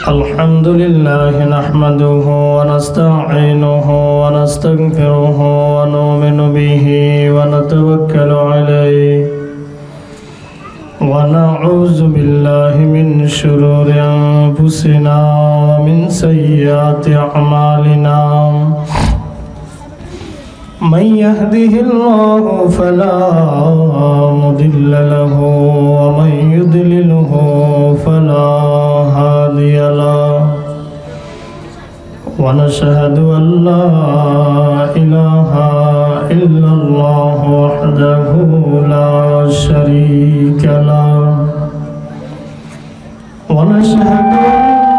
الحمد لله نحمده ونستعينه ونستغفره ونؤمن به ونتوكل عليه ونعوذ بالله من شرور أنفسنا ومن سيئات أعمالنا من يهده الله فلا مضل له ومن يضلله فلا هادي له ونشهد أن لا إله إلا الله وحده لا شريك له ونشهد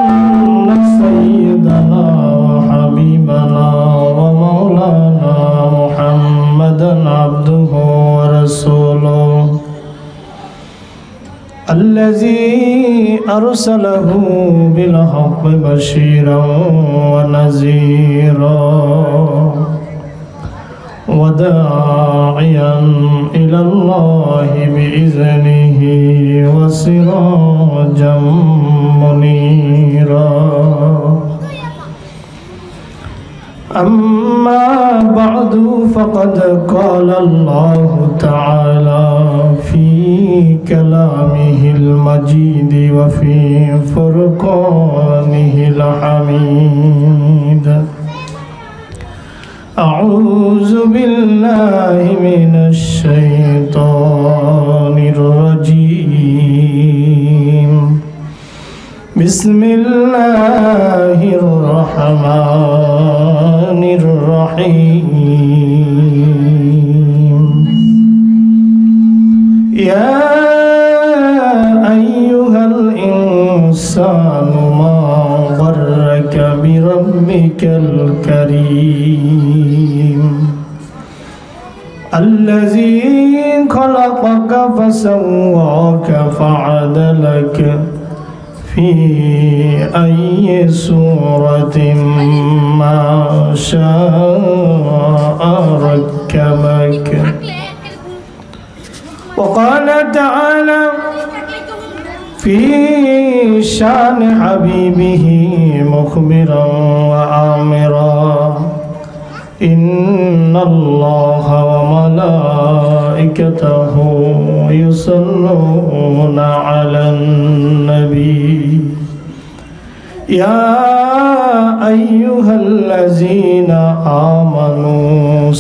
أن سيدنا وحبيبنا ومولانا محمدا عبده ورسوله الذي أرسله بالحق بشيرا ونذيرا وداعيا إلى الله بإذنه وسراجا منيرا أما بعد فقد قال الله تعالى في كلامه المجيد وفي فرقانه الحميد أعوذ بالله من الشيطان الرجيم بسم الله الرحمن الرحيم يا أيها الإنسان ما غرك بربك الكريم الذي خلقك فسواك فعدلك في أي سورة ما شاء ركبك وقال تعالى في شان حبيبه مخبرا وآمرا إن الله وملائكته يصلون على النبي يا أيها الذين آمنوا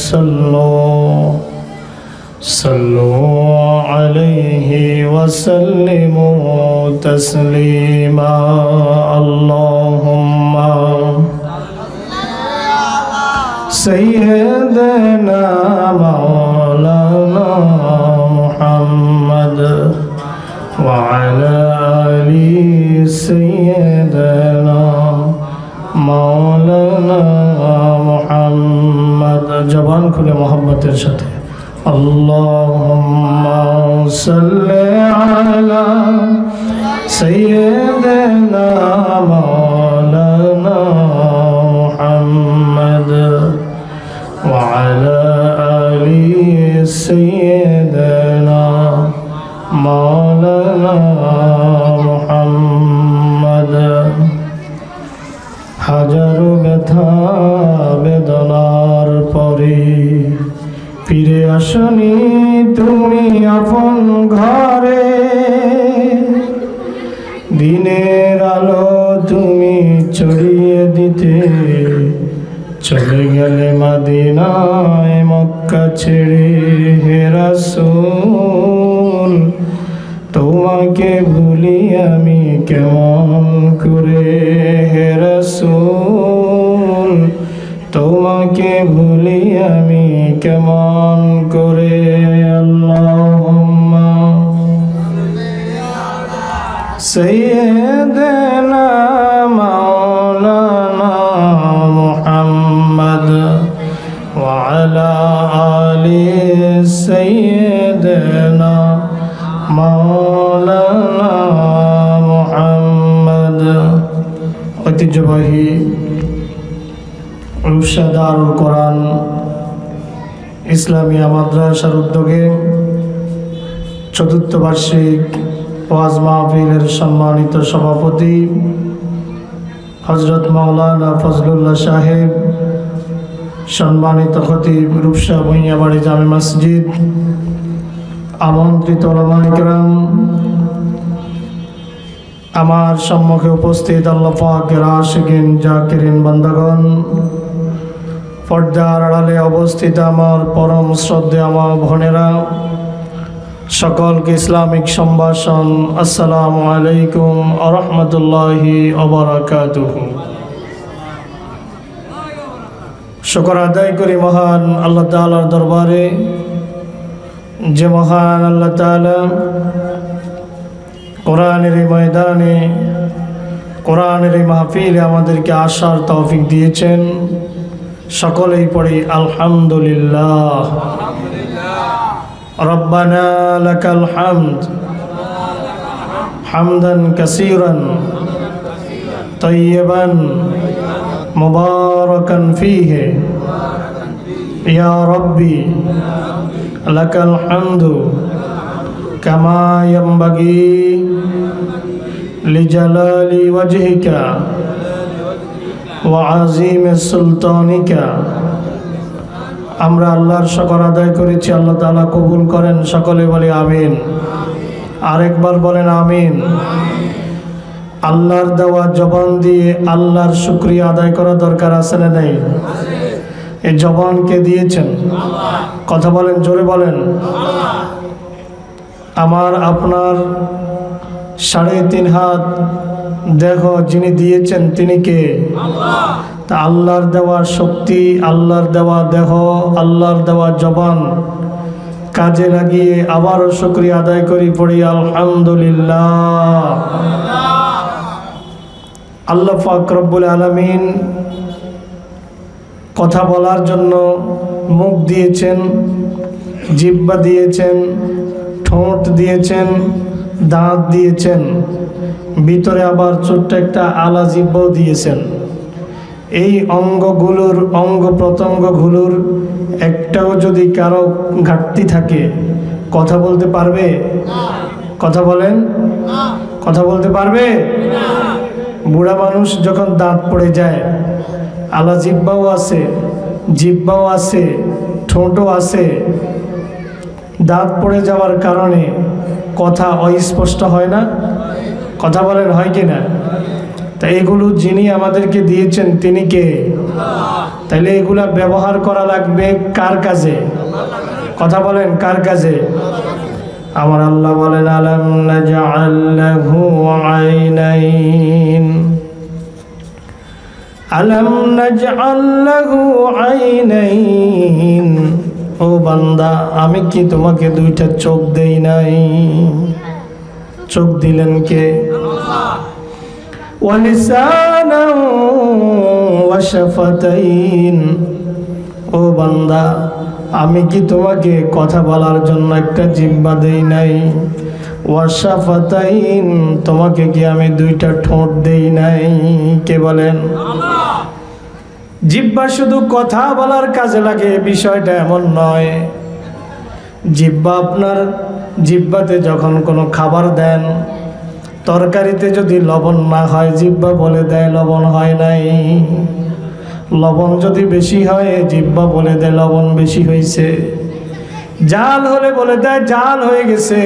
صلوا عليه وسلموا تسليما اللهم سيدنا مولانا محمد وعلى آل سيدنا مولانا محمد জবান খুলে মোহাম্মতের সাথে اللهم صل على سيدنا مولانا محمد وعلى آل سيدنا مولانا محمد হাজারো ব্যথা বেদনার পরে ফিরে আসনি তুমি আপন ঘরে দিনের আলো তুমি ছড়িয়ে দিতে চলে গেলে মদিনায় মক্কা ছেড়ে হে রাসূল তোমাকে ভুলি আমি কেমন করে হে রাসূল তোমাকে ভুলি আমি কেমন করে আল্লাহুম্মা সাইয়্যিদানা মাওলানা মুহাম্মদ ওয়া আলা আলি সাইয়্যিদানা মাওলানা মুহাম্মদ ঐতিহ্যবাহী রূপসা দারুল কোরআন ইসলামিয়া মাদ্রাসার উদ্যোগে চতুর্থ বার্ষিক ওয়াজ মাহফিলের সম্মানিত সভাপতি হযরত মাওলানা ফজলুল্লাহ সাহেব, সম্মানিত খতিব রূপসা ভূঁইয়াবাড়ি জামে মসজিদ, আমন্ত্রিত উলামায়ে কেরাম, আমার সম্মুখে উপস্থিত আল্লাহ পাকের আশিকিন জাকিরিন বান্দাগণ, পর্দার আড়ালে অবস্থিত আমার পরম শ্রদ্ধেয় আমার বোনেরা, সকলকে ইসলামিক সম্ভাষণ আসসালামু আলাইকুম ওয়া রাহমাতুল্লাহি ওয়া বারাকাতুহু। শুকর আদায় করি মহান আল্লাহ তাআলার দরবারে, যে মহান আল্লাহ তাআলা কোরআনের ময়দানে, কোরআনের মাহফিলে আমাদেরকে আসার তৌফিক দিয়েছেন। সকলেই পড়ি আলহামদুলিল্লাহ। রব্বানা লাকাল হামদ হামদান কাসীরান তাইয়িবান মুবারাকান ফীহি ইয়া রাব্বি লাকাল হামদু কামা ইয়ানবাগি লিজালালি ওয়াজহিকা ওয়া আযীমি সুলতানিকা। আমরা আল্লাহর শুকর আদায় করেছি, আল্লাহ তাআলা কবুল করেন। সকলে বলি আমিন। আরেকবার বলেন আমিন। আল্লাহর দেওয়া জবান দিয়ে আল্লাহর শুকরিয়া আদায় করা দরকার আছে না নেই? এই জবানকে দিয়েছেন, কথা বলেন, জোরে বলেন। আমার আপনার 3.5 হাত দেহ যিনি দিয়েছেন তিনি কে? তা আল্লাহর দেওয়া শক্তি, আল্লাহর দেওয়া দেহ, আল্লাহর দেওয়া জবান কাজে লাগিয়ে আবারও শুকরিয়া আদায় করি, পড়ি আলহামদুলিল্লাহ। আল্লাহ পাক রব্বুল আলামিন কথা বলার জন্য মুখ দিয়েছেন, জিহ্বা দিয়েছেন, ঠোঁট দিয়েছেন, দাঁত দিয়েছেন, ভিতরে আবার ছোট্ট একটা আলা জিহ্বাও দিয়েছেন। এই অঙ্গগুলোর, অঙ্গ প্রত্যঙ্গগুলোর একটাও যদি কারো ঘাটতি থাকে কথা বলতে পারবে? কথা বলেন, কথা বলতে পারবে? বুড়া মানুষ যখন দাঁত পড়ে যায়, আলা জিহ্বাও আছে, জিহ্বাও আছে, ঠোঁটও আছে, দাঁত পড়ে যাওয়ার কারণে কথা অস্পষ্ট হয় না? কথা বলেন, হয় কি না? তা এগুলো যিনি আমাদেরকে দিয়েছেন তিনি কে? তাইলে এগুলা ব্যবহার করা লাগবে কার কাজে? কথা বলেন, কার কাজে? আমার আল্লাহ বলেন আলাম নাজআল লাহু আইনাইন, আলাম নাজআল লাহু আইনাইন। ও বান্দা, আমি কি তোমাকে 2টা চোখ দেই নাই? চোখ দিলেন কে? ওয়া লিসানান ওয়া শাফাতাইন। ও বান্দা, আমি কি তোমাকে কথা বলার জন্য একটা জিহ্বা দেই নাই? ওয়া শাফাতাইন, তোমাকে কি আমি 2টা ঠোঁট দেই নাই? কে বলেন? জিহ্বা শুধু কথা বলার কাজে লাগে বিষয়টা এমন নয়। জিহ্বা, আপনার জিহ্বাতে যখন কোনো খাবার দেন, তরকারিতে যদি লবণ না হয় জিহ্বা বলে দেয় লবণ হয় নাই। লবণ যদি বেশি হয় জিহ্বা বলে দেয় লবণ বেশি হয়েছে। জাল হলে বলে দেয় জাল হয়ে গেছে,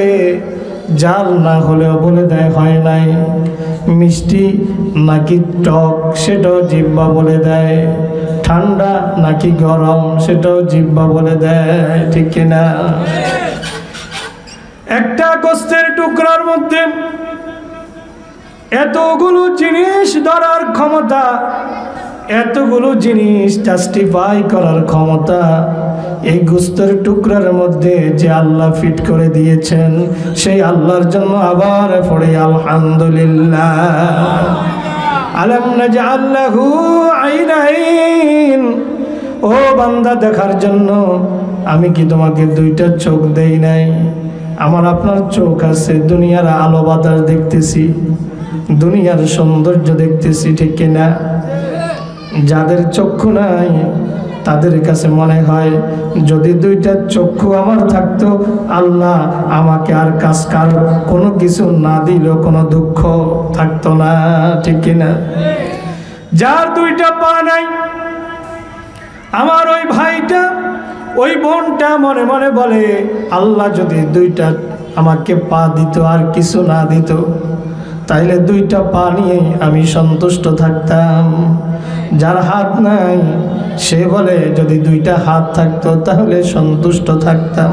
জাল না হলেও বলে দেয় হয় নাই। মিষ্টি নাকি টক সেটাও জিহ্বা বলে দেয়। ঠান্ডা নাকি গরম সেটাও জিহ্বা বলে দেয়, ঠিক কিনা? একটা গোস্তের টুকরার মধ্যে এতগুলো জিনিস ধরার ক্ষমতা, এতগুলো জিনিস জাস্টিফাই করার ক্ষমতা এই গোস্তের টুকরার মধ্যে যে আল্লাহ ফিট করে দিয়েছেন, সেই আল্লাহর জন্য আবার পড়ে আলহামদুলিল্লাহ। আলাম নাজআল লাহু আইনাইন। ও বান্দা, দেখার জন্য আমি কি তোমাকে 2টা চোখ দেই নাই? আমার আপনার চোখ আছে, দুনিয়ার আলো বাতাস দেখতেছি, দুনিয়ার সৌন্দর্য দেখতেছি, ঠিক কিনা? যাদের চক্ষু নাই তাদের কাছে মনে হয় যদি দুইটা চক্ষু আমার থাকতো আল্লাহ আমাকে আর কার কোনো কিছু না দিলেও কোনো দুঃখ থাকতো না, ঠিক কিনা? যার দুইটা পা নাই, আমার ওই ভাইটা ওই বোনটা মনে মনে বলে আল্লাহ যদি দুইটা আমাকে পা দিত আর কিছু না দিত তাইলে দুইটা পা নিয়ে আমি সন্তুষ্ট থাকতাম। যার হাত নাই সে বলে যদি দুইটা হাত থাকতো তাহলে সন্তুষ্ট থাকতাম।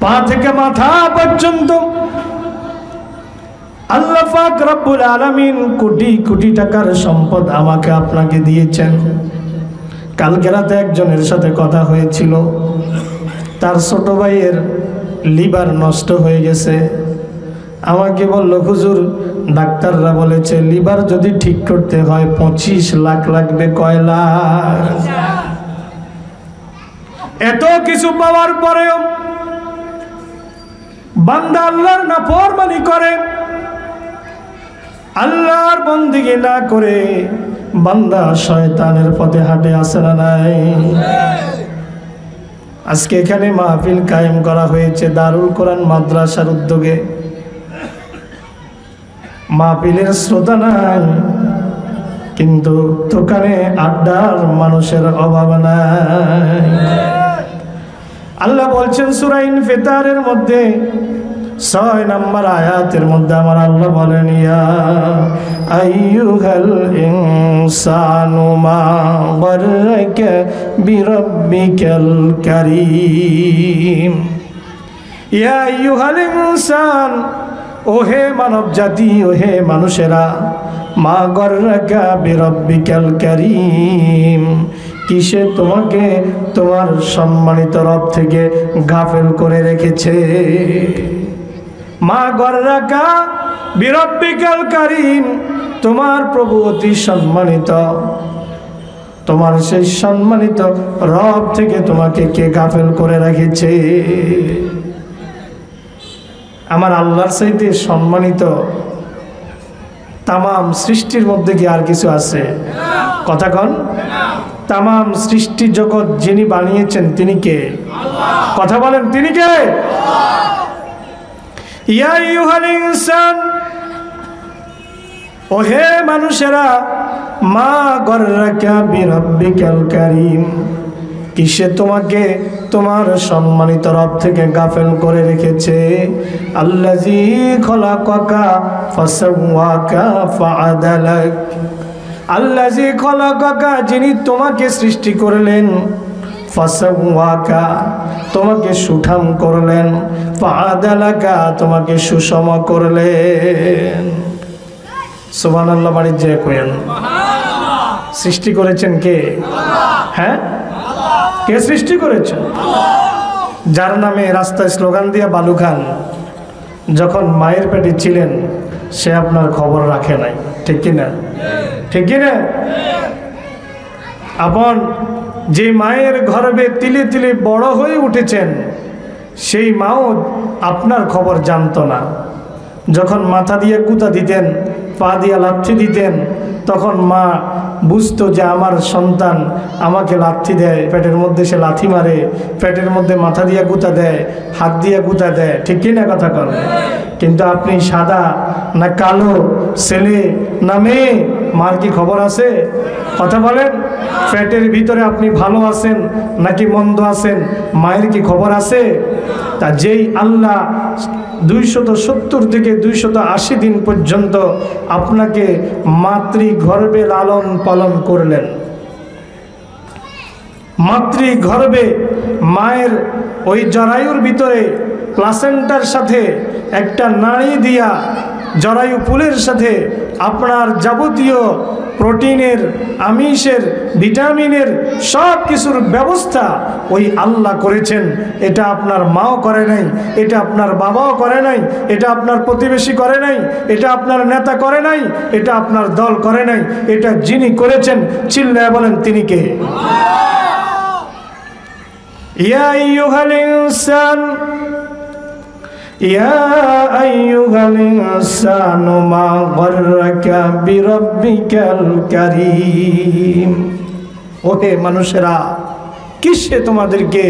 পা থেকে মাথা পর্যন্ত আল্লাহ পাক রব্বুল আলামিন কোটি কোটি টাকার সম্পদ আমাকে আপনাকে দিয়েছেন। কালকে রাতে একজনের সাথে কথা হয়েছিল, তার ছোট ভাইয়ের লিভার নষ্ট হয়ে গেছে। আমাকে বলল হুজুর ডাক্তাররা বলেছে লিভার যদি ঠিক করতে হয় 25 লাখ লাগবে। কয় লাখ? এত কিছু পাওয়ার পরেও বান্দা আল্লাহর নাফরমানি করে, আল্লাহর বন্দেগী না করে বান্দা শয়তানের পথে হাঁটে, আছে না নাই? আজকে এখানে মাহফিল কায়েম করা হয়েছে দারুল কোরআন মাদ্রাসার উদ্যোগে। মাহফিলের শ্রোতা নাই, কিন্তু দোকানে আড্ডার মানুষের অভাব নাই। আল্লাহ বলছেন সূরা ইনফিতারের মধ্যে 6 নম্বর আয়াতের মধ্যে আমার আল্লাহ বলেন ইয়া আইয়ুহাল ইনসানু মা গাররাকা বিরাব্বিকাল কারীম। ইয়া আইয়ুহাল ইনসান, ওহে মানব জাতি, ওহে মানুষেরা, মা গাররাকা বিরাব্বিকাল কারীম, কিসে তোমাকে তোমার সম্মানিত রব থেকে গাফেল করে রেখেছে। মা গাররাকা বিরাব্বিকাল কারীম, তোমার প্রভু অতি সম্মানিত, তোমার সেই সম্মানিত রব থেকে তোমাকে কে গাফেল করে রেখেছে। আমার আল্লাহর চাইতে সম্মানিত তামাম সৃষ্টির মধ্যে কি আর কিছু আছে? কথা কন। তামাম সৃষ্টি জগৎ যিনি বানিয়েছেন তিনি কে? কথা বলেন, তিনি কে? ইয়া আইয়ুহাল ইনসান, ওহে মানুষেরা, মা গাররাকা বিরাব্বিকাল কারীম, কিসে তোমাকে তোমার সম্মানিত রব থেকে গাফেল করে রেখেছে। আল্লাযী খলাকাকা ফাসাওয়াকা ফাআদালাক, আল্লাযী খলাকাকা, যিনি তোমাকে সৃষ্টি করলেন, ফাসাওয়াকা, তোমাকে সুঠাম করলেন, ফাআদালাকা, তোমাকে সুষম করলেন। সুবহানাল্লাহ, বাড়ি যে কইেন সুবহানাল্লাহ। সৃষ্টি করেছেন কে? হ্যাঁ, কে সৃষ্টি করেছেন? যার নামে রাস্তায় স্লোগান দিয়া বালু খান, যখন মায়ের পেটে ছিলেন সে আপনার খবর রাখে নাই, ঠিক কিনা? ঠিক কিনা? আপন যে মায়ের গর্ভে তিলে তিলে বড় হয়ে উঠেছেন সেই মাও আপনার খবর জানতো না। যখন মাথা দিয়ে কুতা দিতেন, পা দিয়ে লাথি দিতেন, তখন মা বুঝতো যে আমার সন্তান আমাকে লাথি দেয়, পেটের মধ্যে সে লাথি মারে, পেটের মধ্যে মাথা দিয়ে গুতা দেয়, হাত দিয়ে গুতা দেয়, ঠিক কি না? কথা কর। কিন্তু আপনি সাদা না কালো, ছেলে না মেয়ে, মার কি খবর আছে? কথা বলেন। পেটের ভিতরে আপনি ভালো আছেন নাকি মন্দ আছেন, মায়ের কি খবর আছে? তা যেই আল্লাহ 270 থেকে 280 দিন পর্যন্ত আপনাকে মাতৃগর্ভে লালন পালন করলেন, মাতৃগর্ভে মায়ের ওই জরায়ুর ভিতরে প্লাসেন্টার সাথে একটা নাড়ি দিয়া জরায়ু ফুলের সাথে আপনার যাবতীয় প্রোটিনের, আমিষের, ভিটামিনের সব কিছুর ব্যবস্থা ওই আল্লাহ করেছেন। এটা আপনার মাও করে নাই, এটা আপনার বাবাও করে নাই, এটা আপনার প্রতিবেশী করে নাই, এটা আপনার নেতা করে নাই, এটা আপনার দল করে নাই। এটা যিনি করেছেন চিল্লায় বলেন তিনি কে? ইয়া আইয়ুহাল ইনসান, ইয়া আইয়ুহাল ইনসানু মা গাররাকা বিরাব্বিকাল কারীম। ওহে মানুষেরা, কিসে তোমাদেরকে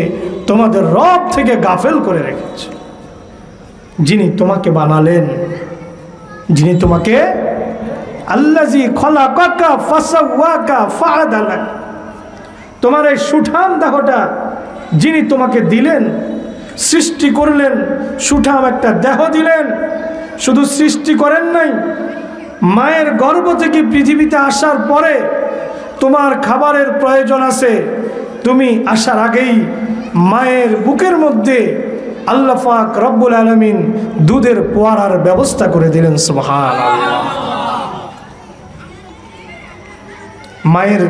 তোমাদের রব থেকে গাফেল করে রেখেছে? যিনি তোমাকে বানালেন, যিনি তোমাকে আল্লাযী খলাকাকা ফাসাওয়াকা ফাআদালাক, তোমার এই সুঠাম দেহটা যিনি তোমাকে দিলেন, সৃষ্টি করলেন, সুঠাম একটা দেহ দিলেন। শুধু সৃষ্টি করেন নাই, মায়ের গর্ভ থেকে পৃথিবীতে আসার পরে তোমার খাবারের প্রয়োজন আছে, তুমি আসার আগেই মায়ের বুকের মধ্যে আল্লাহ পাক রব্বুল আলামিন দুধের পোয়ারার ব্যবস্থা করে দিলেন। সুবহানাল্লাহ। মায়ের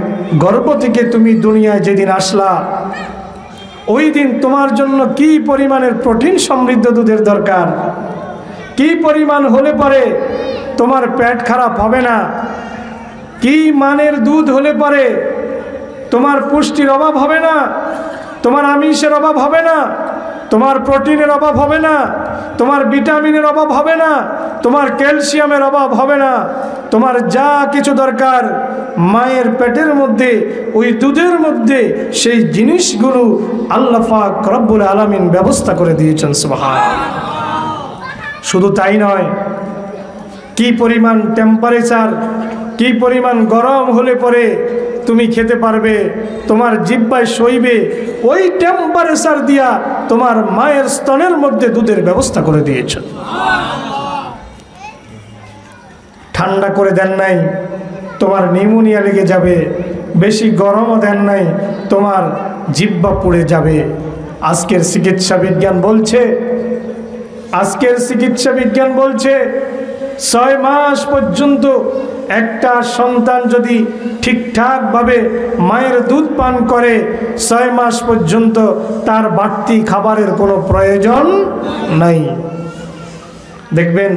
গর্ভ থেকে তুমি দুনিয়ায় যেদিন আসলা, ওই দিন তোমার জন্য কি পরিমাণের প্রোটিন সমৃদ্ধ দুধের দরকার, কি পরিমাণ হলে পরে তোমার পেট খারাপ হবে না, কি মানের দুধ হলে পরে তোমার পুষ্টির অভাব হবে না, তোমার আমিষের অভাব হবে না, তোমার প্রোটিনের অভাব হবে না, তোমার ভিটামিনের অভাব হবে না, তোমার ক্যালসিয়ামের অভাব হবে না। তোমার যা কিছু দরকার মায়ের পেটের মধ্যে, ওই দুধের মধ্যে, সেই জিনিসগুলো আল্লাহ পাক রব্বুল আলামিন ব্যবস্থা করে দিয়েছেন। সুবহানাল্লাহ। শুধু তাই নয়, কি পরিমাণ টেম্পারেচার, কি পরিমাণ গরম হলে পরে তুমি খেতে পারবে, তোমার জিহ্বায় সইবে, ওই টেম্পারেচার দিয়া তোমার মায়ের স্তনের মধ্যে দুধের ব্যবস্থা করে দিয়েছেন। ঠান্ডা করে দেন নাই, তোমার নিউমোনিয়া লেগে যাবে। বেশি গরমও দেন নাই, তোমার জিহ্বা পুড়ে যাবে। আজকের চিকিৎসা বিজ্ঞান বলছে, 6 মাস পর্যন্ত একটা সন্তান যদি ঠিকঠাকভাবে মায়ের দুধ পান করে, 6 মাস পর্যন্ত তার বাড়তি খাবারের কোনো প্রয়োজন নাই। দেখবেন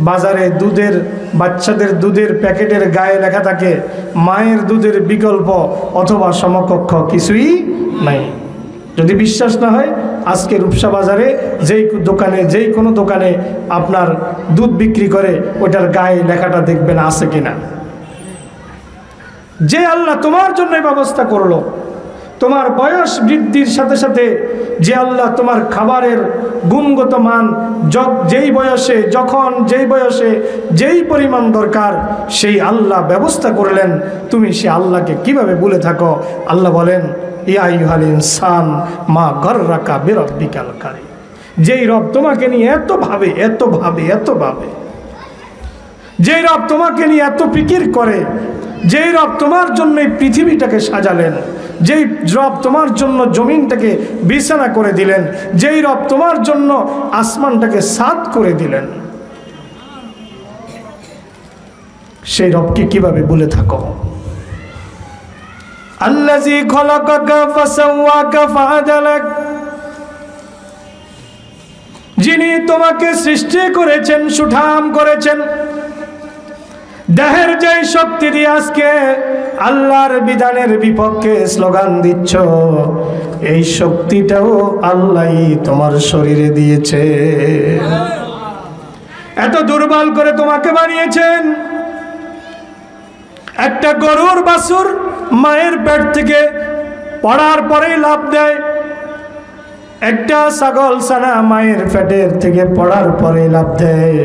বাজারে দুধের, বাচ্চাদের দুধের প্যাকেটের গায়ে লেখা থাকে মায়ের দুধের বিকল্প অথবা সমকক্ষ কিছুই নাই। যদি বিশ্বাস না হয়, আজকে রূপসা বাজারে যেই কোনো দোকানে আপনার দুধ বিক্রি করে, ওটার গায়ে লেখাটা দেখবেন আছে কিনা। যে আল্লাহ তোমার জন্য ব্যবস্থা করলো, তোমার বয়স বৃদ্ধির সাথে সাথে যে আল্লাহ তোমার খাবারের গুণগত মান যেই বয়সে, যখন যেই বয়সে যেই পরিমাণ দরকার, সেই আল্লাহ ব্যবস্থা করলেন। তুমি সে আল্লাহকে কিভাবে ভুলে থাকো? আল্লাহ বলেন, ইয়া আইয়ুহাল ইনসান মা গাররাকা বিরাব্বিকাল কারীম। যেই রব তোমাকে নিয়ে এত ভাবে, যেই রব তোমাকে নিয়ে এত ফিকির করে, যেই রব তোমার জন্য এই পৃথিবীটাকে সাজালেন, যেই রব তোমার জন্য জমিনটাকে বিছানা করে দিলেন, যেই রব তোমার জন্য আসমানটাকে সাত করে দিলেন, সেই রবকে কিভাবে ভুলে থাকো? আল্লাযী খলাকাকা ফাসাওয়াকা ফাআদালাক, যিনি তোমাকে সৃষ্টি করেছেন, সুঠাম করেছেন। দেহের যেই শক্তি দিয়ে আজকে আল্লাহর বিধানের বিপক্ষে স্লোগান দিচ্ছ, এই শক্তিটাও আল্লাহই তোমার শরীরে দিয়েছে। এত দুর্বল করে তোমাকে বানিয়েছেন। একটা গরুর বাছুর মায়ের পেট থেকে পড়ার পরেই লাফ দেয়, একটা ছাগল ছানা মায়ের পেটের থেকে পড়ার পরে লাফ দেয়,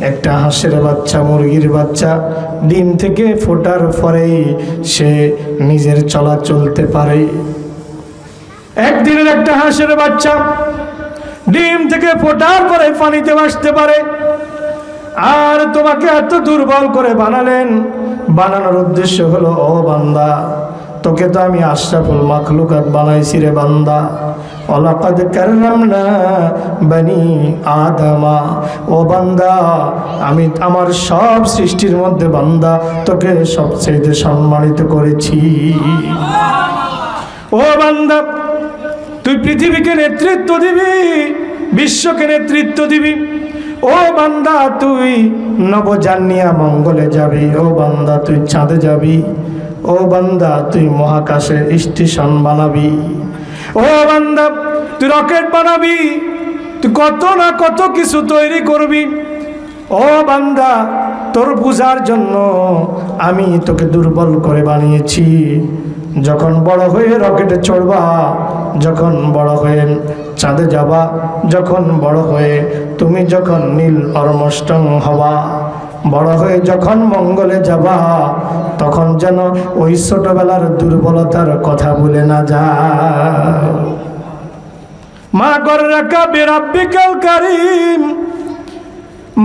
একটা হাঁসের বাচ্চা, মুরগির বাচ্চা ডিম থেকে ফোটার পরেই সে নিজের চলা চলতে পারে। একদিনের একটা হাঁসের বাচ্চা ডিম থেকে ফোটার পরে পানিতে ভাসতে পারে। আর তোমাকে এত দুর্বল করে বানালেন, বানানোর উদ্দেশ্য হলো, ও বান্দা, তোকে তো আমি আশরাফুল মাখলুকাত বানাইছি রে বান্দা। ওয়ালাকাদ কাররামনা বনি আদমা, ও বান্দা, আমি আমার সব সৃষ্টির মধ্যে বান্দা তোকে সবচেয়ে সম্মানিত করেছি। ও বান্দা, তুই পৃথিবীকে নেতৃত্ব দিবি, বিশ্বকে নেতৃত্ব দিবি। ও বান্দা, তুই নবযান নিয়ে মঙ্গলে যাবি। ও বান্দা, তুই চাঁদে যাবি। ও বান্দা, তুই মহাকাশে স্টেশন বানাবি। ও বান্দা, তুই রকেট বানাবি, তুই কত না কত কিছু তৈরি করবি। ও বান্দা, তোর বুঝার জন্য আমি তোকে দুর্বল করে বানিয়েছি। যখন বড় হয়ে রকেটে চড়বা, যখন বড় হয়ে চাঁদে যাবা, যখন বড় হয়ে তুমি যখন নীল আর্মস্ট্রং হবা, বড় হয়ে যখন মঙ্গলে যাবা, তখন যেন ওই ছোটবেলার দুর্বলতার কথা ভুলে না যাও। মা গররাকা বিরাব্বিকাল কারীম,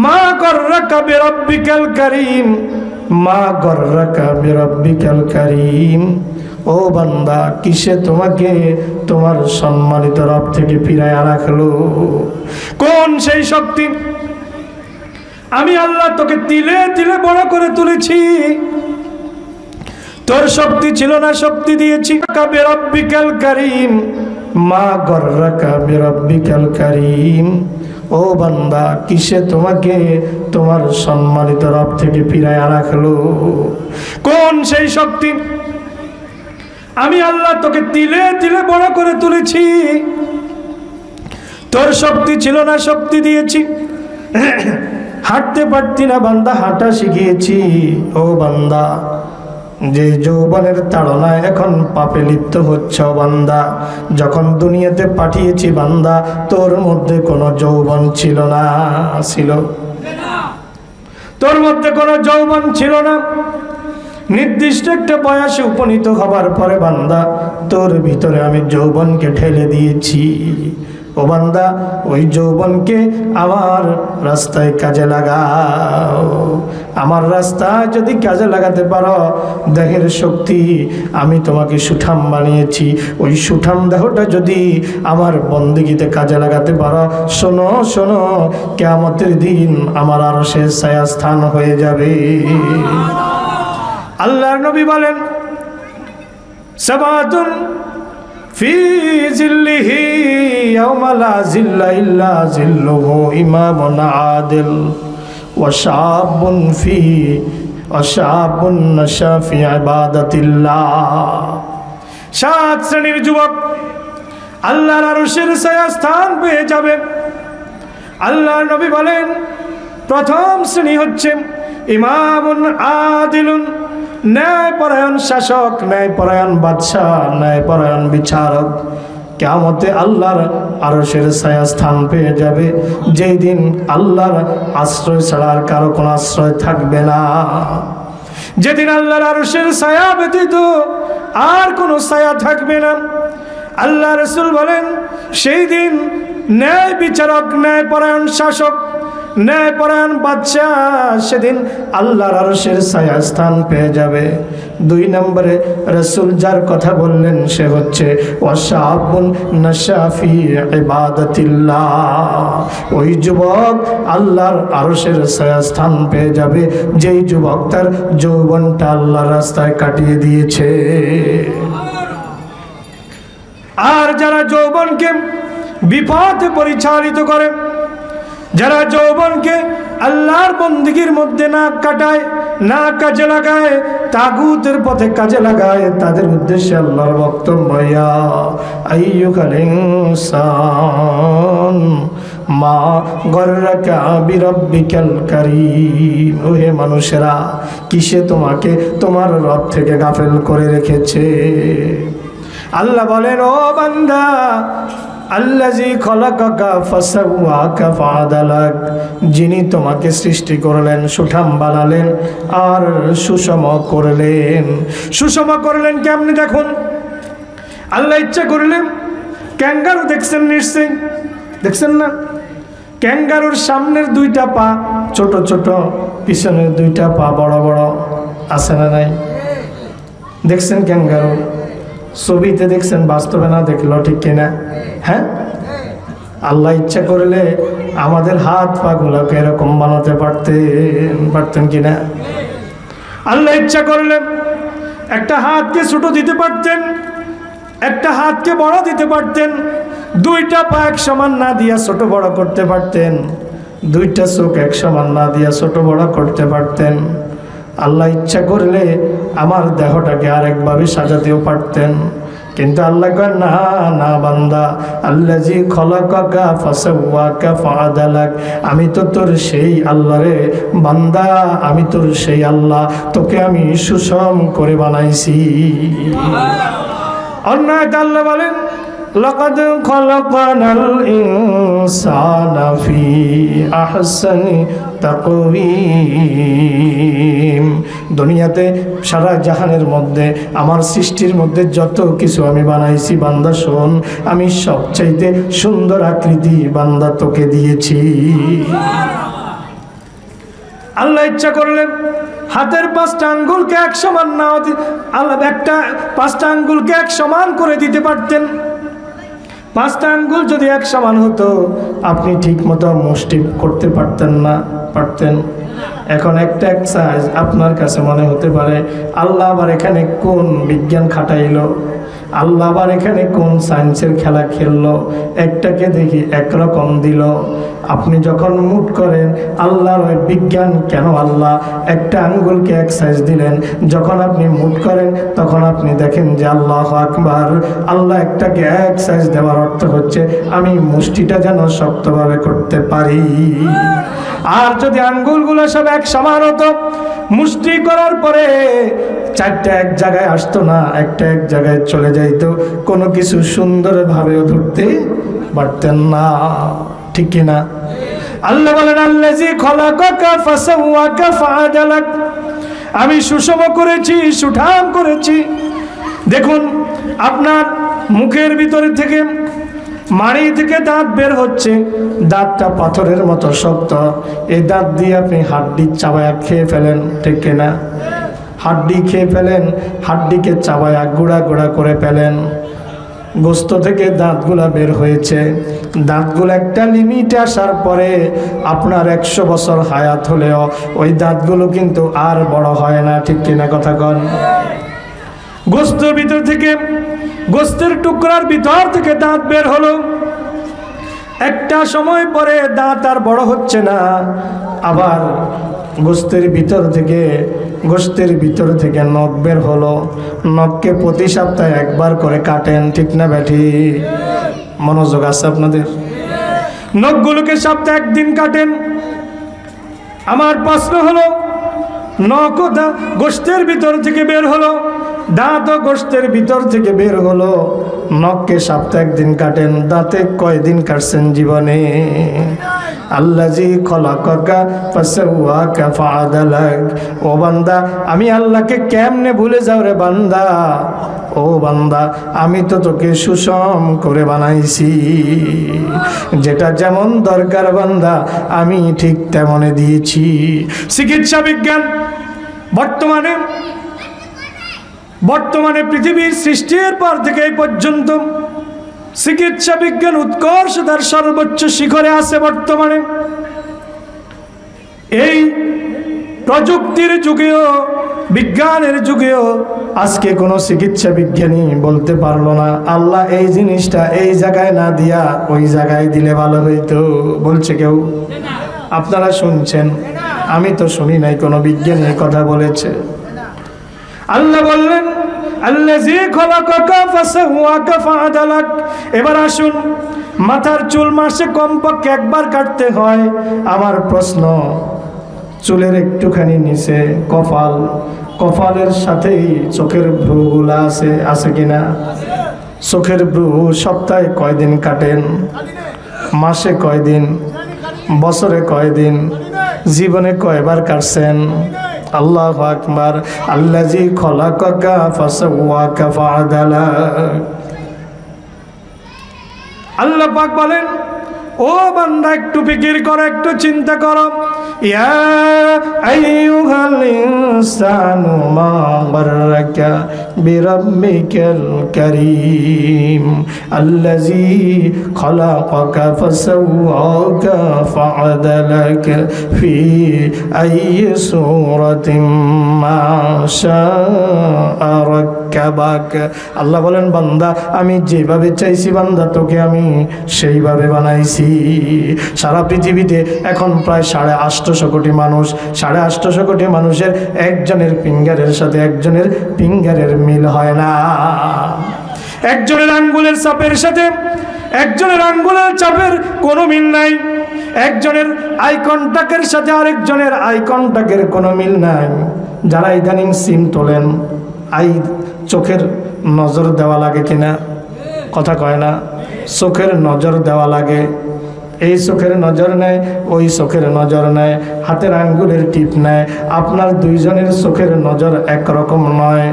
মা গররাকা বিরাব্বিকাল কারীম, মা গররাকা বিরাব্বিকাল কারীম। ও বান্দা, কিসে তোমাকে তোমার সম্মানিত রব থেকে ফিরাইয়া রাখলো? কোন সেই শক্তি? আমি আল্লাহ তোকে তিলে তিলে বড় করে তুলেছি। তোর শক্তি ছিল না, শক্তি দিয়েছি। বিরাব্বিকাল কারীম, মা গররাকা বিরাব্বিকাল কারীম। ও বান্দা, কিসে তোমাকে তোমার সম্মানিত রব থেকে ফিরাইয়া রাখলো? কোন সেই শক্তি? আমি আল্লাহ তোকে তিলে তিলে বড় করে তুলেছি। তোর শক্তি ছিল না, শক্তি দিয়েছি। হাঁটতে পারতি না বান্দা, হাঁটা শিখিয়েছি। ও বান্দা, যে যৌবনের তাড়নায় এখন পাপে লিপ্ত হচ্ছ বান্দা, যখন দুনিয়াতে পাঠিয়েছি বান্দা, তোর মধ্যে কোনো যৌবন ছিল না। ছিল? তোর মধ্যে কোনো যৌবন ছিল না। নির্দিষ্ট একটা বয়সে উপনীত হবার পরে বান্দা, তোর ভিতরে আমি যৌবনকে ঢেলে দিয়েছি। ও বান্দা, ওই যৌবনকে আমার রাস্তায় কাজে লাগাও। আমার রাস্তায় যদি কাজে লাগাতে পারো, দেহের শক্তি আমি তোমাকে সুঠাম বানিয়েছি, ওই সুঠাম দেহটা যদি আমার বন্দেগীতে কাজে লাগাতে পারো, শোনো শোনো, কিয়ামতের দিন আমার আরশের ছায়াস্থান হয়ে যাবে। আল্লাহর নবী বলেন, সাবাতুন ফি জিল্লিহি ইয়াওমা লা জিল্লা ইল্লা জিল্লুহু, ইমামুন আদিল ওয়া শাবুন নাশা ফি ইবাদাতিল্লাহ। 7 শ্রেণীর যুবক আল্লাহর আরশের ছায়াস্থান পেয়ে যাবে। আল্লাহর নবী বলেন, প্রথম শ্রেণী হচ্ছে ইমামুন আদিলুন, ন্যায়পরায়ণ শাসক, ন্যায়পরায়ণ বাদশাহ, ন্যায়পরায়ণ বিচারক। কিয়ামতে আল্লাহর আরশের ছায়াস্থান পেয়ে যাবে, যেই দিন আল্লাহর আশ্রয় ছাড়া আর কারো কোনো আশ্রয় থাকবে না। যেদিন আল্লাহর আরশের ছায়া ব্যতীত আর কোনো ছায়া থাকবে না। আল্লাহ রাসূল বলেন, সেই দিন ন্যায় বিচারক, ন্যায়পরায়ণ শাসক, ন্যায়পরায়ণ বাদশাহ সেদিন আল্লাহর আরশের ছায়াস্থান পেয়ে যাবে। 2 নম্বরে রাসূল যার কথা বললেন সে হচ্ছে ওয়াশাবুন নাশা ফি ইবাদাতিল্লাহ। ওই যুবক আল্লাহর আরশের ছায়াস্থান পেয়ে যাবে, যেই যুবক তার যৌবনটা আল্লাহর রাস্তায় কাটিয়ে দিয়েছে। আর যারা যৌবনকে বিপথে পরিচালিত করে, যারা যৌবনকে আল্লাহর বন্দেগীর মধ্যে না কাটায়, না কাজে লাগায়, তাগুতের পথে কাজে লাগায়, তাদের উদ্দেশ্যে আল্লাহর বক্তব্য, ইয়া আইয়ুহাল ইনসান মা গররাকা বিরাব্বিকাল কারীম। ওহে মানুষেরা, কিসে তোমাকে তোমার রব থেকে গাফেল করে রেখেছে? আল্লাহ বলেন, ও বান্দা, আল্লাযী খলাকাকা ফাসাওয়াকা ফাআদালাক, যিনি তোমাকে সৃষ্টি করলেন, সুঠাম বানালেন আর সুষম করলেন। সুষম করলেন কেমনে দেখুন। আল্লাহ ইচ্ছা করলেন, ক্যাঙ্গারু দেখছেন নিশ্চয়ই, দেখছেন না? ক্যাঙ্গারুর সামনের 2টা পা ছোট ছোট, পিছনের 2টা পা বড় বড়, আছে না নাই? দেখছেন ক্যাঙ্গারু? ছবিতে দেখছেন, বাস্তবে না দেখলো, ঠিক কিনা? হ্যাঁ, আল্লাহ ইচ্ছা করলে আমাদের হাত পা গুলোকে এরকম বানাতে পারতেন কিনা? আল্লাহ ইচ্ছা করলে একটা হাতকে ছোট দিতে পারতেন, একটা হাতকে বড় দিতে পারতেন, 2টা পা এক সমান না দিয়া ছোট বড় করতে পারতেন, 2টা চোখ এক সমান না দিয়া ছোট বড় করতে পারতেন। আল্লাহ ইচ্ছা করলে আমার দেহটাকে আরেকভাবে সাজাতেও পারতেন, কিন্তু আল্লাহ কয় না না বান্দা, আল্লাযী খলাকাকা ফাসাওয়াকা ফাআদালাক, আমি তো তোর সেই আল্লাহ রে বান্দা, আমি তোর সেই আল্লাহ, তোকে আমি সুষম করে বানাইছি। অন্যায় আল্লাহ বলেন লাকাদ খলাকনাল ইনসানা ফি আহসানি তাকওয়িম। দুনিয়াতে সারা জাহানের মধ্যে আমার সৃষ্টির মধ্যে যত কিছু আমি বানাইছি বান্দা শোন, আমি সবচাইতে সুন্দর আকৃতি বান্দা তোকে দিয়েছি। আল্লাহ ইচ্ছা করলেন হাতের 5টা আঙ্গুলকে এক সমান না, আল্লাহ একটা 5টা আঙ্গুলকে এক সমান করে দিতে পারতেন। 5টা আঙ্গুল যদি এক সমান হতো আপনি ঠিক মতো মুষ্টি করতে পারতেন না, পারতেন? এখন একটা এক্সারসাইজ আপনার কাছে মনে হতে পারে আল্লাহ আবার এখানে কোন বিজ্ঞান খাটাইলো, আল্লাহ আবার এখানে কোন সায়েন্সের খেলা খেললো, একটাকে দেখি একরকম দিল। আপনি যখন মুট করেন আল্লাহর ওই বিজ্ঞান কেন আল্লাহ একটা আঙ্গুলকে এক সাইজ দিলেন, যখন আপনি মুট করেন তখন আপনি দেখেন যে আল্লাহু আকবার, আল্লাহ একটাকে এক সাইজ দেওয়ার অর্থ হচ্ছে আমি মুষ্টিটা যেন শক্তভাবে করতে পারি। আর যদি আঙ্গুলগুলো সব এক সমান হতো, মুষ্টি করার পরে 4টা এক জায়গায় আসতো না, একটা এক জায়গায় চলে যাইতো, কোনো কিছু সুন্দরভাবেও ধরতে পারতেন না, ঠিক কিনা? আল্লাহ বলেন আল্লাযী খলাকাকা ফাসাওয়াকা ফাআদালাক, আমি সুষম করেছি, সুঠাম করেছি। দেখুন আপনার মুখের ভিতরে থেকে মাড়ি থেকে দাঁত বের হচ্ছে, দাঁতটা পাথরের মতো শক্ত, এই দাঁত দিয়ে আপনি হাড্ডি চাবায়া খেয়ে ফেলেন, ঠিক কিনা? হাড্ডি খেয়ে ফেলেন, হাড্ডিকে চাবায়া গুঁড়া গুঁড়া করে ফেলেন, গোস্ত থেকে দাঁতগুলা বের হয়েছে, দাঁতগুলো একটা লিমিটে আসার পরে আপনার 100 বছর হায়াত হলেও ওই দাঁতগুলো কিন্তু আর বড় হয় না, ঠিক কিনা কথা কন? গোস্তের ভিতর থেকে, গোস্তের টুকরার ভিতর থেকে দাঁত বের হলো, একটা সময় পরে দাঁত আর বড় হচ্ছে না, আবার গোস্তের ভিতর থেকে নখ বের হলো, নখকে প্রতি সপ্তাহে একবার করে কাটেন, ঠিক না ব্যাঠি? মনোযোগ আছে আপনাদের? নখগুলোকে সপ্তাহে 1 দিন কাটেন। আমার প্রশ্ন হলো নখ গোস্তের ভিতর থেকে বের হলো, দাঁতও গোস্তের ভিতর থেকে বের হলো, নখকে সপ্তাহে 1 দিন কাটেন, দাঁতে কয়দিন কাটছেন জীবনে? আল্লাযী খলাকাকা ফাসাওয়াকা ফাআদালাক। ও বান্দা, আমি আল্লাহকে কেমনে ভুলে যাও রে বান্দা? ও বান্দা, আমি তো তোকে সুষম করে বানাইছি, যেটা যেমন দরকার বান্দা আমি ঠিক তেমনে দিয়েছি। চিকিৎসা বিজ্ঞান বর্তমানে পৃথিবীর সৃষ্টির পর থেকে এই পর্যন্ত চিকিৎসা বিজ্ঞান উৎকর্ষতার সর্বোচ্চ শিখরে আছে। বর্তমানে এই প্রযুক্তির যুগেও, বিজ্ঞানের যুগেও আজকে কোনো চিকিৎসা বিজ্ঞানী বলতে পারলো না আল্লাহ এই জিনিসটা এই জায়গায় না দিয়া ওই জায়গায় দিলে ভালো হইতো। বলছে কেউ? আপনারা শুনছেন? আমি তো শুনি নাই কোনো বিজ্ঞানী কথা বলেছে। আল্লাহ বললেন আল্লাযী খলাকাকা ফাসাওয়াকা ফাআদালাক। এবার আসুন, মাথার চুল মাসে কমপক্ষে 1 বার কাটতে হয়। আমার প্রশ্ন, চুলের একটুখানি নিচে কপালের সাথেই চোখের ভ্রুগুলা আছে কিনা? চোখের ভ্রু সপ্তাহে কয়দিন কাটেন? মাসে কয়দিন? বছরে কয়দিন? জীবনে কয়বার কাটছেন? আল্লাহু আকবার। আল্লাযী খলাকাকা ফাসাওয়াকা ফাআদালাক। আল্লাহ পাক বলেন, ও বান্দা একটু ফিকির করো, একটু চিন্তা করো। ইয়া আইয়ুহাল ইনসানু মা গাররাকা বিরাব্বিকাল কারীম আল্লাযী খলাকাকা ফাসাওয়াকা ফাআদালাকা ফি আইয়ি সূরাতিন মা শাআ রাক্কাবাক। আল্লাহ বলেন, বান্দা আমি যেভাবে চাইছি বান্দা তোকে আমি সেইভাবে বানাইছি। সারা পৃথিবীতে এখন প্রায় 850 কোটি মানুষ। 850 কোটি মানুষের একজনের ফিঙ্গারের সাথে একজনের ফিঙ্গারের মিল হয় না। একজনের আঙ্গুলের চাপের সাথে একজনের আঙ্গুলের চাপের কোনো মিল নাই, একজনের আই কন্টাক্টের সাথে আরেকজনের আই কন্টাক্টের কোনো মিল নাই। যারা ইদানিং সিম তোলেন, চোখের নজর দেওয়া লাগে কিনা? কথা কয় না, চোখের নজর দেওয়া লাগে। এই চোখের নজর নেয়, ওই চোখের নজর নেয়, হাতের আঙ্গুলের টিপ নেয়। আপনার দুইজনের চোখের নজর একরকম নয়,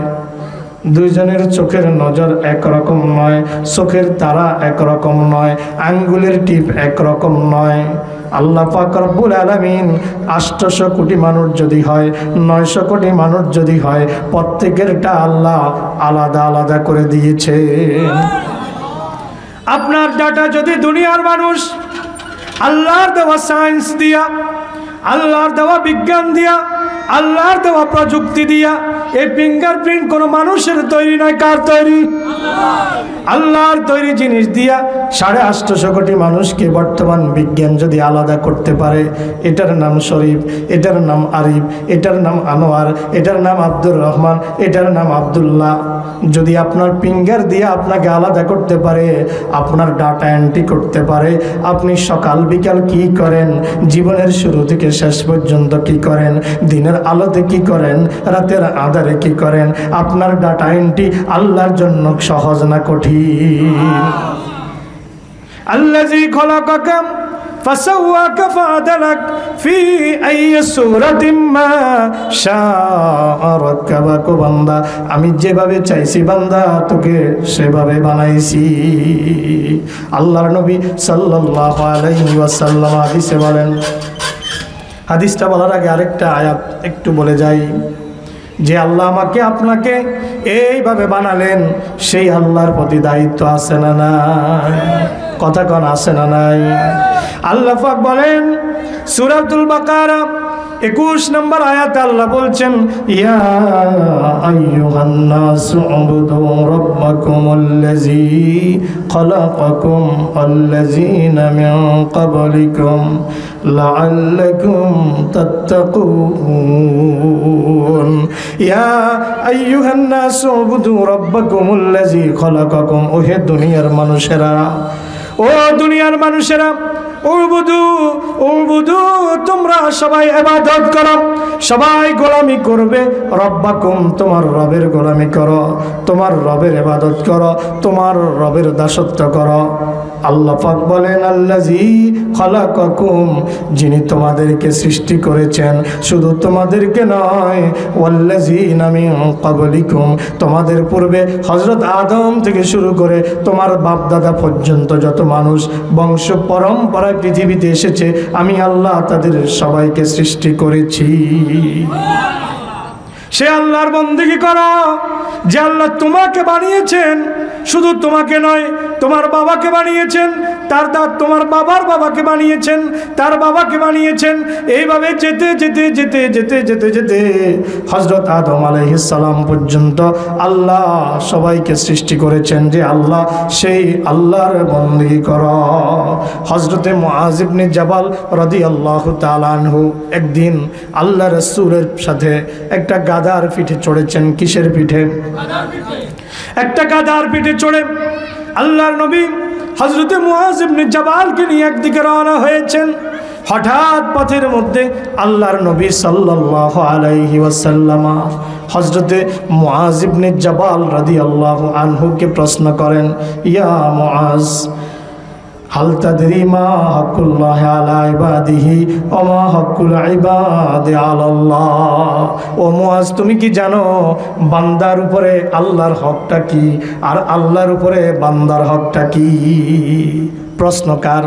দুইজনের চোখের নজর একরকম নয়, চোখের তারা একরকম নয়, আঙ্গুলের টিপ একরকম নয়। আল্লাহ পাক রব্বুল আলামিন 800 কোটি মানুষ যদি হয়, 900 কোটি মানুষ যদি হয়, প্রত্যেকেরটা আল্লাহ আলাদা আলাদা করে দিয়েছে। আপনার ডাটা যদি দুনিয়ার মানুষ আল্লাহর দেওয়া সায়েন্স দিয়া, আল্লাহর দেওয়া বিজ্ঞান দিয়া, আল্লাহর দেওয়া প্রযুক্তি দিয়া, এই ফিঙ্গারপ্রিন্ট কোনো মানুষের তৈরি নয়। কার তৈরি? আল্লাহর তৈরি জিনিস দিয়া 850 কোটি মানুষকে বর্তমান বিজ্ঞান যদি আলাদা করতে পারে, এটার নাম শরীফ, এটার নাম আরিফ, এটার নাম আনোয়ার, এটার নাম আব্দুর রহমান, এটার নাম আব্দুল্লাহ, যদি আপনার ফিঙ্গার দিয়ে আপনাকে আলাদা করতে পারে, আপনার ডাটা এন্ট্রি করতে পারে, আপনি সকাল বিকাল কি করেন, জীবনের শুরু থেকে শেষ পর্যন্ত কি করেন, দিনের আলোতে কি করেন, রাতের আঁধারে কি করেন, আপনার ডাটা এন্ট্রি আল্লাহর জন্য সহজ না কঠিন? আল্লাযী খলাকাকা ফাসাওয়াকা ফাআদালাক ফি আইয়ি সূরাতিন মা শাআ রাক্কাবাক। বান্দা, আমি যেভাবে চাইছি বান্দা তোকে সেভাবে বানাইছি। আল্লাহর নবী সাল্লাল্লাহু আলাইহি ওয়াসাল্লাম হাদিসে বলেন, হাদিসটা বলার আগে আরেকটা আয়াত একটু বলে যাই, যে আল্লাহ আমাকে আপনাকে এইভাবে বানালেন, সেই আল্লাহর প্রতি দায়িত্ব আছে না নাই? কথা কোন আছে না নাই? আল্লাহ পাক বলেন সূরাতুল বাকারা 21 নম্বর আয়াতে আল্লাহ বলছেন, ইয়া আইয়ুহান নাসু উবুদু রাব্বাকুমুল্লাযী খালাকাকুম ওয়াল্লাযীনা মিন ক্বাবলিকুম লাআল্লাকুম তাত্তাকুন। ইয়া আইয়ুহান নাসু উবুদু রাব্বাকুমুল্লাযী খালাকাকুম। ও হে দুনিয়ার মানুষেরা, ও দুনিয়ার মানুষেরা, উবুদু উবুদু, তোমরা সবাই ইবাদত করো, সবাই গোলামি করবে। রব্বাকুম, তোমার রবের গোলামি করো, তোমার রবের ইবাদত করো, তোমার রবের দাসত্ব করো। আল্লাহ পাক বলেন আল্লাযী খালাকাকুম, যিনি তোমাদেরকে সৃষ্টি করেছেন, শুধু তোমাদেরকে নয়, ওয়াল্লাযীনা মিন ক্বাবলিকুম, তোমাদের পূর্বে হযরত আদম থেকে শুরু করে তোমার বাপ দাদা পর্যন্ত যত মানুষ বংশ পরম্পরায় পৃথিবীতে এসেছে, আমি আল্লাহ তাদের সবাইকে সৃষ্টি করেছি। সে আল্লাহর বন্দেগী করো যে আল্লাহ তোমাকে বানিয়েছেন, শুধু তোমাকে নয়, তোমার বাবাকে বানিয়েছেন, তোমার বাবার বাবাকে বানিয়েছেন, তার বাবাকে বানিয়েছেন। এইভাবে যেতে যেতে যেতে যেতে যেতে যেতে হযরত আদম আলাইহিস সালাম পর্যন্ত আল্লাহ সবাইকে সৃষ্টি করেছেন, যে আল্লাহ সেই আল্লাহর বন্দেগী করো। হযরতে মুআজ ইবনে জাবাল রাদিয়াল্লাহু তাআলা আনহু একদিন আল্লাহ রাসূলের সাথে একটা গাধার পিঠে চড়েছেন। কিসের পিঠে? একটা গাধার পিঠে চড়ে আল্লাহর নবী হযরতে মুআজ ইবনে জাবালকে নিয়ে একদিকে রওনা হয়েছেন। হঠাৎ পথের মধ্যে আল্লাহর নবী সাল্লাল্লাহু আলাইহি ওয়াসাল্লাম হযরতে মুআজ ইবনে জাবাল রাদিয়াল্লাহু আনহুকে প্রশ্ন করেন, ইয়া মুআজ, হাল তাদরি মা হাক্কুল্লাহ আলা ইবাদিহি ওয়া মা হাক্কুল ইবাদি আলাল্লাহ। ও মুআজ, তুমি কি জানো বান্দার উপরে আল্লাহর হকটা কি আর আল্লাহর উপরে বান্দার হকটা কি? প্রশ্নকার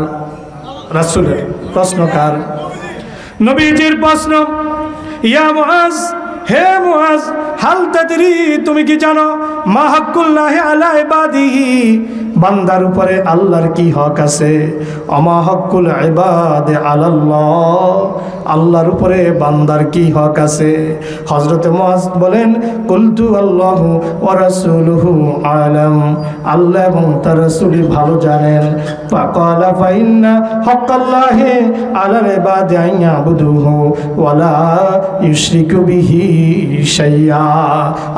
রাসূলের, প্রশ্নকার নবীজির প্রশ্ন। ইয়া মুআজ, হে মুআজ, হাল তাদরি, তুমি কি জানো মা হাক্কুল্লাহ আলা ইবাদিহি, বান্দার উপরে আল্লাহর কি হক আছে? ওমা হকুল ইবাদে আলাল্লাহ, আল্লাহর উপরে বান্দার কি হক আছে? হযরত মুআজ বলেন, কুলতু আল্লাহু ওয়া রাসূলুহু আলাম, আল্লাহ এবং তার রাসূলই ভালো জানেন। ফাকালা ফাইন্না হকাল্লাহি আলাল ইবাদি আন ইয়াবুদুহু ওয়া লা ইউশরিকু বিহি শাইআ।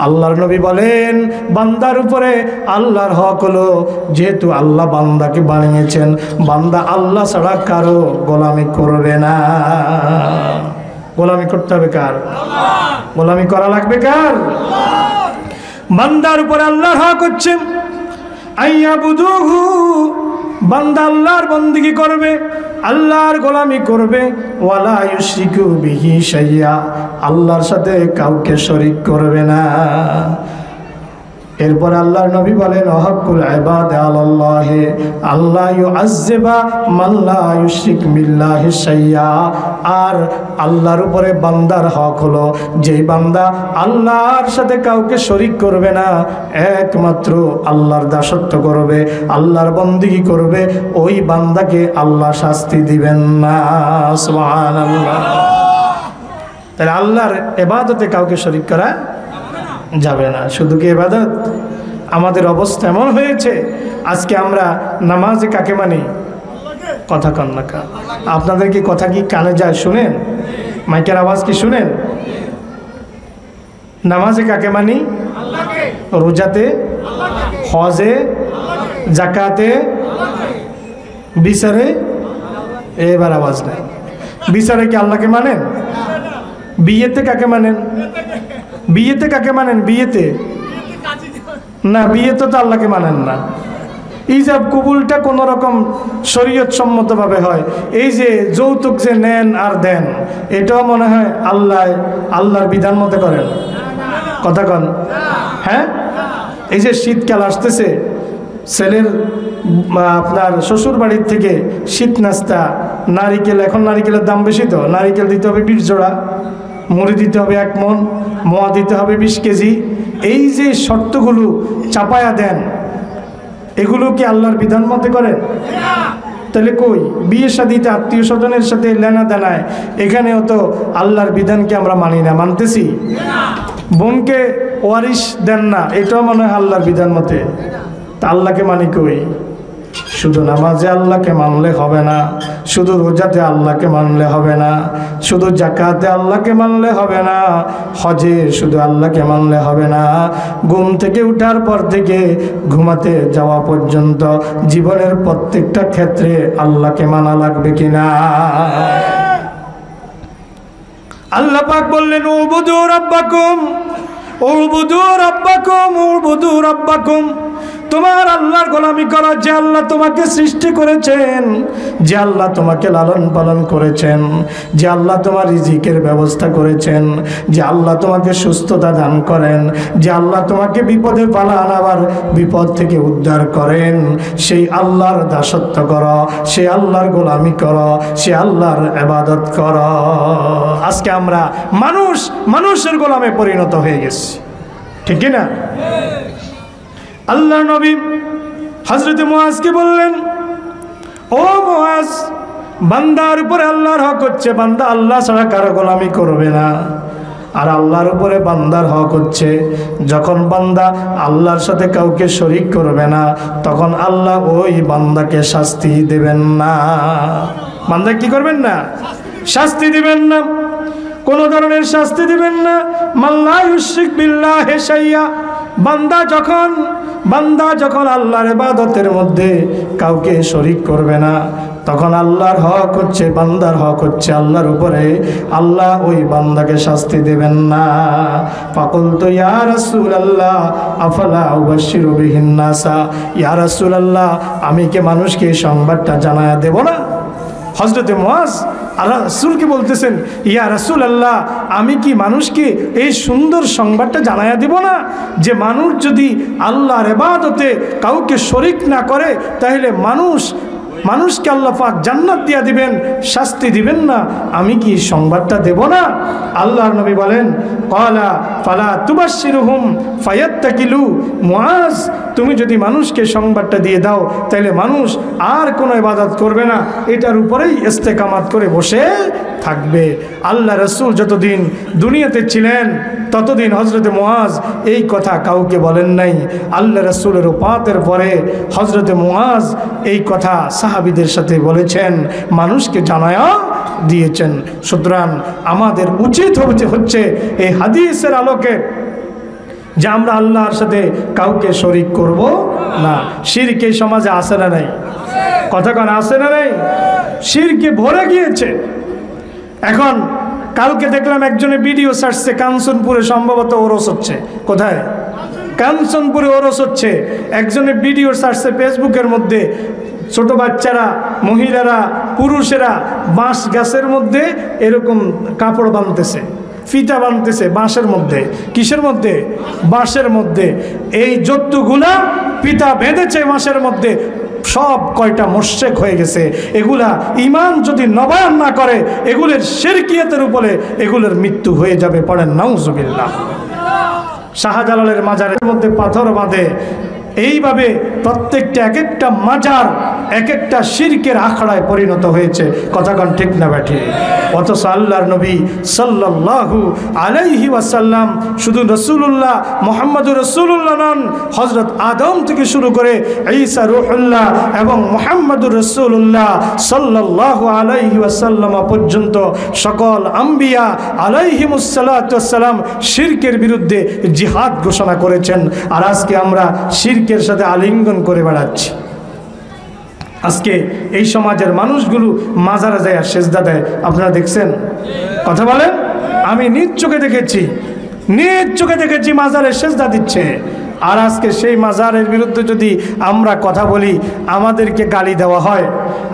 আল্লাহর নবী বলেন, বান্দার উপরে আল্লাহর হক হলো, যেহেতু আল্লাহ বান্দাকে বানিয়েছেন, বান্দা আল্লাহ ছাড়া কারো গোলামি করবে না। গোলামি করতে হবে কার? গোলামি করা লাগবে কার? বান্দার উপরে আল্লাহর হক হচ্ছে আইয়াবুদুহু, বান্দা আল্লাহর বন্দেগী করবে, আল্লাহর গোলামি করবে, ওয়ালা ইউশরিকু বিহি শাইআ, আল্লাহর সাথে কাউকে শরীক করবে না। এরপর আল্লাহর নবী বলেন, হকুল ইবাদে আলাল্লাহি আল্লাহ ইউআযযিবা মান লা ইউশরিক বিল্লাহি শাইআ, আর আল্লাহর উপরে বান্দার হক হলো, যেই বান্দা আল্লাহর সাথে কাউকে শরীক করবে না, একমাত্র আল্লাহর দাসত্ব করবে, আল্লাহর বন্দেগী করবে, ওই বান্দাকে আল্লাহ শাস্তি দিবেন না। সুবহানাল্লাহ। তাহলে আল্লাহর ইবাদতে কাউকে শরীক করা যাবে না। শুধু কি ইবাদত? আমাদের অবস্থা এমন হয়েছে, আজকে আমরা নামাজে কাকে মানি? কথা কন না কা? আপনাদের কি কথা কি কানে যায়? শুনেন? মাইকের আওয়াজ কি শুনেন? নামাজে কাকে মানি? রোজাতে, হজে, জাকাতে, বিচারে? এবার আওয়াজ নাই। বিচারে কি আল্লাহকে মানেন? বিয়েতে কাকে মানেন? বিয়েতে কাকে মানেন? বিয়েতে না, বিয়েতে তো আল্লাহকে মানেন না। ইজাব কবুলটা কোন রকম শরীয়ত সম্মতভাবে হয়। এই যে যৌতুক যে নেন আর দেন, এটাও মনে হয় আল্লাহর বিধান মতে করেন। কথা কন? হ্যাঁ, এই যে শীতকাল আসতেছে, ছেলের আপনার শ্বশুর বাড়ির থেকে শীত নাস্তা, নারিকেল, এখন নারিকেলের দাম বেশি, তো নারিকেল দিতে হবে 20 জোড়া, মুড়ি দিতে হবে 1 মণ, মোয়া দিতে হবে 20 কেজি। এই যে শর্তগুলো চাপায়া দেন, এগুলো কি আল্লাহর বিধান মতে করেন? তাহলে কই বিয়ে শাদীতে আত্মীয় স্বজনের সাথে লেনা দেনায়, এখানেও তো আল্লাহর বিধানকে আমরা মানি না, মানতেছি। বোনকে ওয়ারিশ দেন না, এটাও মনে হয় আল্লাহর বিধান মতে। তা আল্লাহকে মানি কই? শুধু নামাজে আল্লাহকে মানলে হবে না, শুধু রোজাতে আল্লাহকে মানলে হবে না, শুধু জাকাতে আল্লাহকে মানলে হবে না, হজে শুধু আল্লাহকে মানলে হবে না, ঘুম থেকে উঠার পর থেকে ঘুমাতে যাওয়া পর্যন্ত জীবনের প্রত্যেকটা ক্ষেত্রে আল্লাহকে মানা লাগবে কিনা? আল্লাহ পাক বললেন, উবুদু রাব্বাকুম উবুদু রাব্বাকুম উবুদু রাব্বাকুম, তোমার আল্লাহর গোলামি করো, যে আল্লাহ তোমাকে সৃষ্টি করেছেন, যে আল্লাহ তোমাকে লালন পালন করেছেন, যে আল্লাহ তোমার রিজিকের ব্যবস্থা করেছেন, যে আল্লাহ তোমাকে সুস্থতা দান করেন, যে আল্লাহ তোমাকে বিপদে পালান আবার বিপদ থেকে উদ্ধার করেন, সেই আল্লাহর দাসত্ব করো, সেই আল্লাহর গোলামি করো, সে আল্লাহর ইবাদত করো। আজকে আমরা মানুষের গোলামে পরিণত হয়ে গেছি, ঠিক কি না? আল্লাহ নবী হযরত মুআজকে বললেন, ও মুআজ, বান্দার উপরে আল্লাহর হক হচ্ছে, বান্দা আল্লাহ ছাড়া কারো গোলামি করবে না। আর আল্লাহর উপরে বান্দার হক হচ্ছে, যখন বান্দা আল্লাহর সাথে কাউকে শরীক করবে না, তখন আল্লাহ ওই বান্দাকে শাস্তি দেবেন না। বান্দা কি করবেন না? শাস্তি দিবেন না, কোন ধরনের শাস্তি দিবেন না। মান লা ইউশরিক বিল্লাহি শাইআ, বান্দা যখন আল্লাহর ইবাদতের মধ্যে কাউকে শরীক করবে না, তখন আল্লাহর হক হচ্ছে, বান্দার হক হচ্ছে আল্লাহর উপরে, আল্লাহ ওই বান্দাকে শাস্তি দেবেন না। ফাকুলতু ইয়া রাসূলুল্লাহ আফালা উবাশশিরু বিহিন নাসা, ইয়া রাসূলুল্লাহ, আমি কি মানুষকে এই সংবাদটা জানায়া দেব না? হযরতে মুআজ রাসূলকে বলতেছেন, ইয়া রাসূলুল্লাহ, আমি কি মানুষকে এই সুন্দর সংবাদটা জানায়া দেব না, যে মানুষ যদি আল্লাহর ইবাদতে কাউকে শরীক না করে, তাহলে মানুষ মানুষকে আল্লাহ পাক জান্নাত দিয়া দিবেন, শাস্তি দিবেন না, আমি কি সংবাদটা দেব না? আল্লাহর নবী বলেন, ক্বালা ফালা তুবাশশিরুহুম ফায়াত্তাকিলু। মুআজ, তুমি যদি মানুষকে সংবাদটা দিয়ে দাও তাহলে মানুষ আর কোনো ইবাদত করবে না, এটার উপরেই ইস্তেকামাত করে বসে থাকবে। আল্লাহ রাসূল যতদিন দুনিয়াতে ছিলেন ততদিন হযরতে মুআজ এই কথা কাউকে বলেন নাই। আল্লাহ রাসূলের ওফাতের পরে হযরতে মুআজ এই কথা সাহাবীদের সাথে বলেছেন, মানুষকে জানায়া দিয়েছেন। সুতরাং আমাদের উচিত হচ্ছে এই হাদিসের আলোকে যে আমরা আল্লাহর সাথে কাউকে শরীক করব না। শিরক এই সমাজে আছে না নাই? কথা কোন আছে না নাই? শিরকে ভরে গিয়েছে। এখন কালকে দেখলাম একজনে ভিডিও ছাড়ছে, কাঞ্চনপুরে সম্ভবত ওরস হচ্ছে। কোথায়? কাঞ্চনপুরে ওরস হচ্ছে। একজনে ভিডিও ছাড়ছে ফেসবুকের মধ্যে, ছোট বাচ্চারা, মহিলারা, পুরুষেরা বাঁশ গাছের মধ্যে এরকম কাপড় বাঁধতেছে, ফিতা বাঁধতেছে বাঁশের মধ্যে। কিসের মধ্যে? বাঁশের মধ্যে। এই যতগুলা ফিতা বেঁধেছে বাঁশের মধ্যে সব কয়টা মোশরিক হয়ে গেছে। এগুলা ঈমান যদি নবায়ন না করে, এগুলোর শিরকিয়াতের উপরে এগুলোর মৃত্যু হয়ে যাবে। পড়েন নাউজুবিল্লাহ। শাহজালালের মাজারের মধ্যে পাথর বাঁধে, এইভাবে প্রত্যেকটা এক একটা মাজার এক একটা শিরকের আখড়ায় পরিণত হয়েছে। কথা কোন ঠিক না ব্যাঠি? অথচ আল্লাহর নবী সাল্লাল্লাহু আলাইহি ওয়াসাল্লাম শুধু রাসূলুল্লাহ, মুহাম্মদুর রাসূলুল্লাহ নন, হযরত আদম থেকে শুরু করে ঈসা রূহুল্লাহ এবং মুহাম্মদুর রাসূলুল্লাহ সাল্লাল্লাহু আলাইহি ওয়াসাল্লাম পর্যন্ত সকল আম্বিয়া আলাইহিমুস সালাতু ওয়াস সালাম শিরকের বিরুদ্ধে জিহাদ ঘোষণা করেছেন। আর আজকে আমরা শিরকের সাথে আলিঙ্গন করে বেড়াচ্ছি। আজকে এই সমাজের মানুষগুলো মাজারে যায় আর সেজদা দেয়, আপনারা দেখছেন? কথা বলেন। আমি নিজ চোখে দেখেছি মাজারে সেজদা দিচ্ছে। আর আজকে সেই মাজারের বিরুদ্ধে যদি আমরা কথা বলি, আমাদেরকে গালি দেওয়া হয়,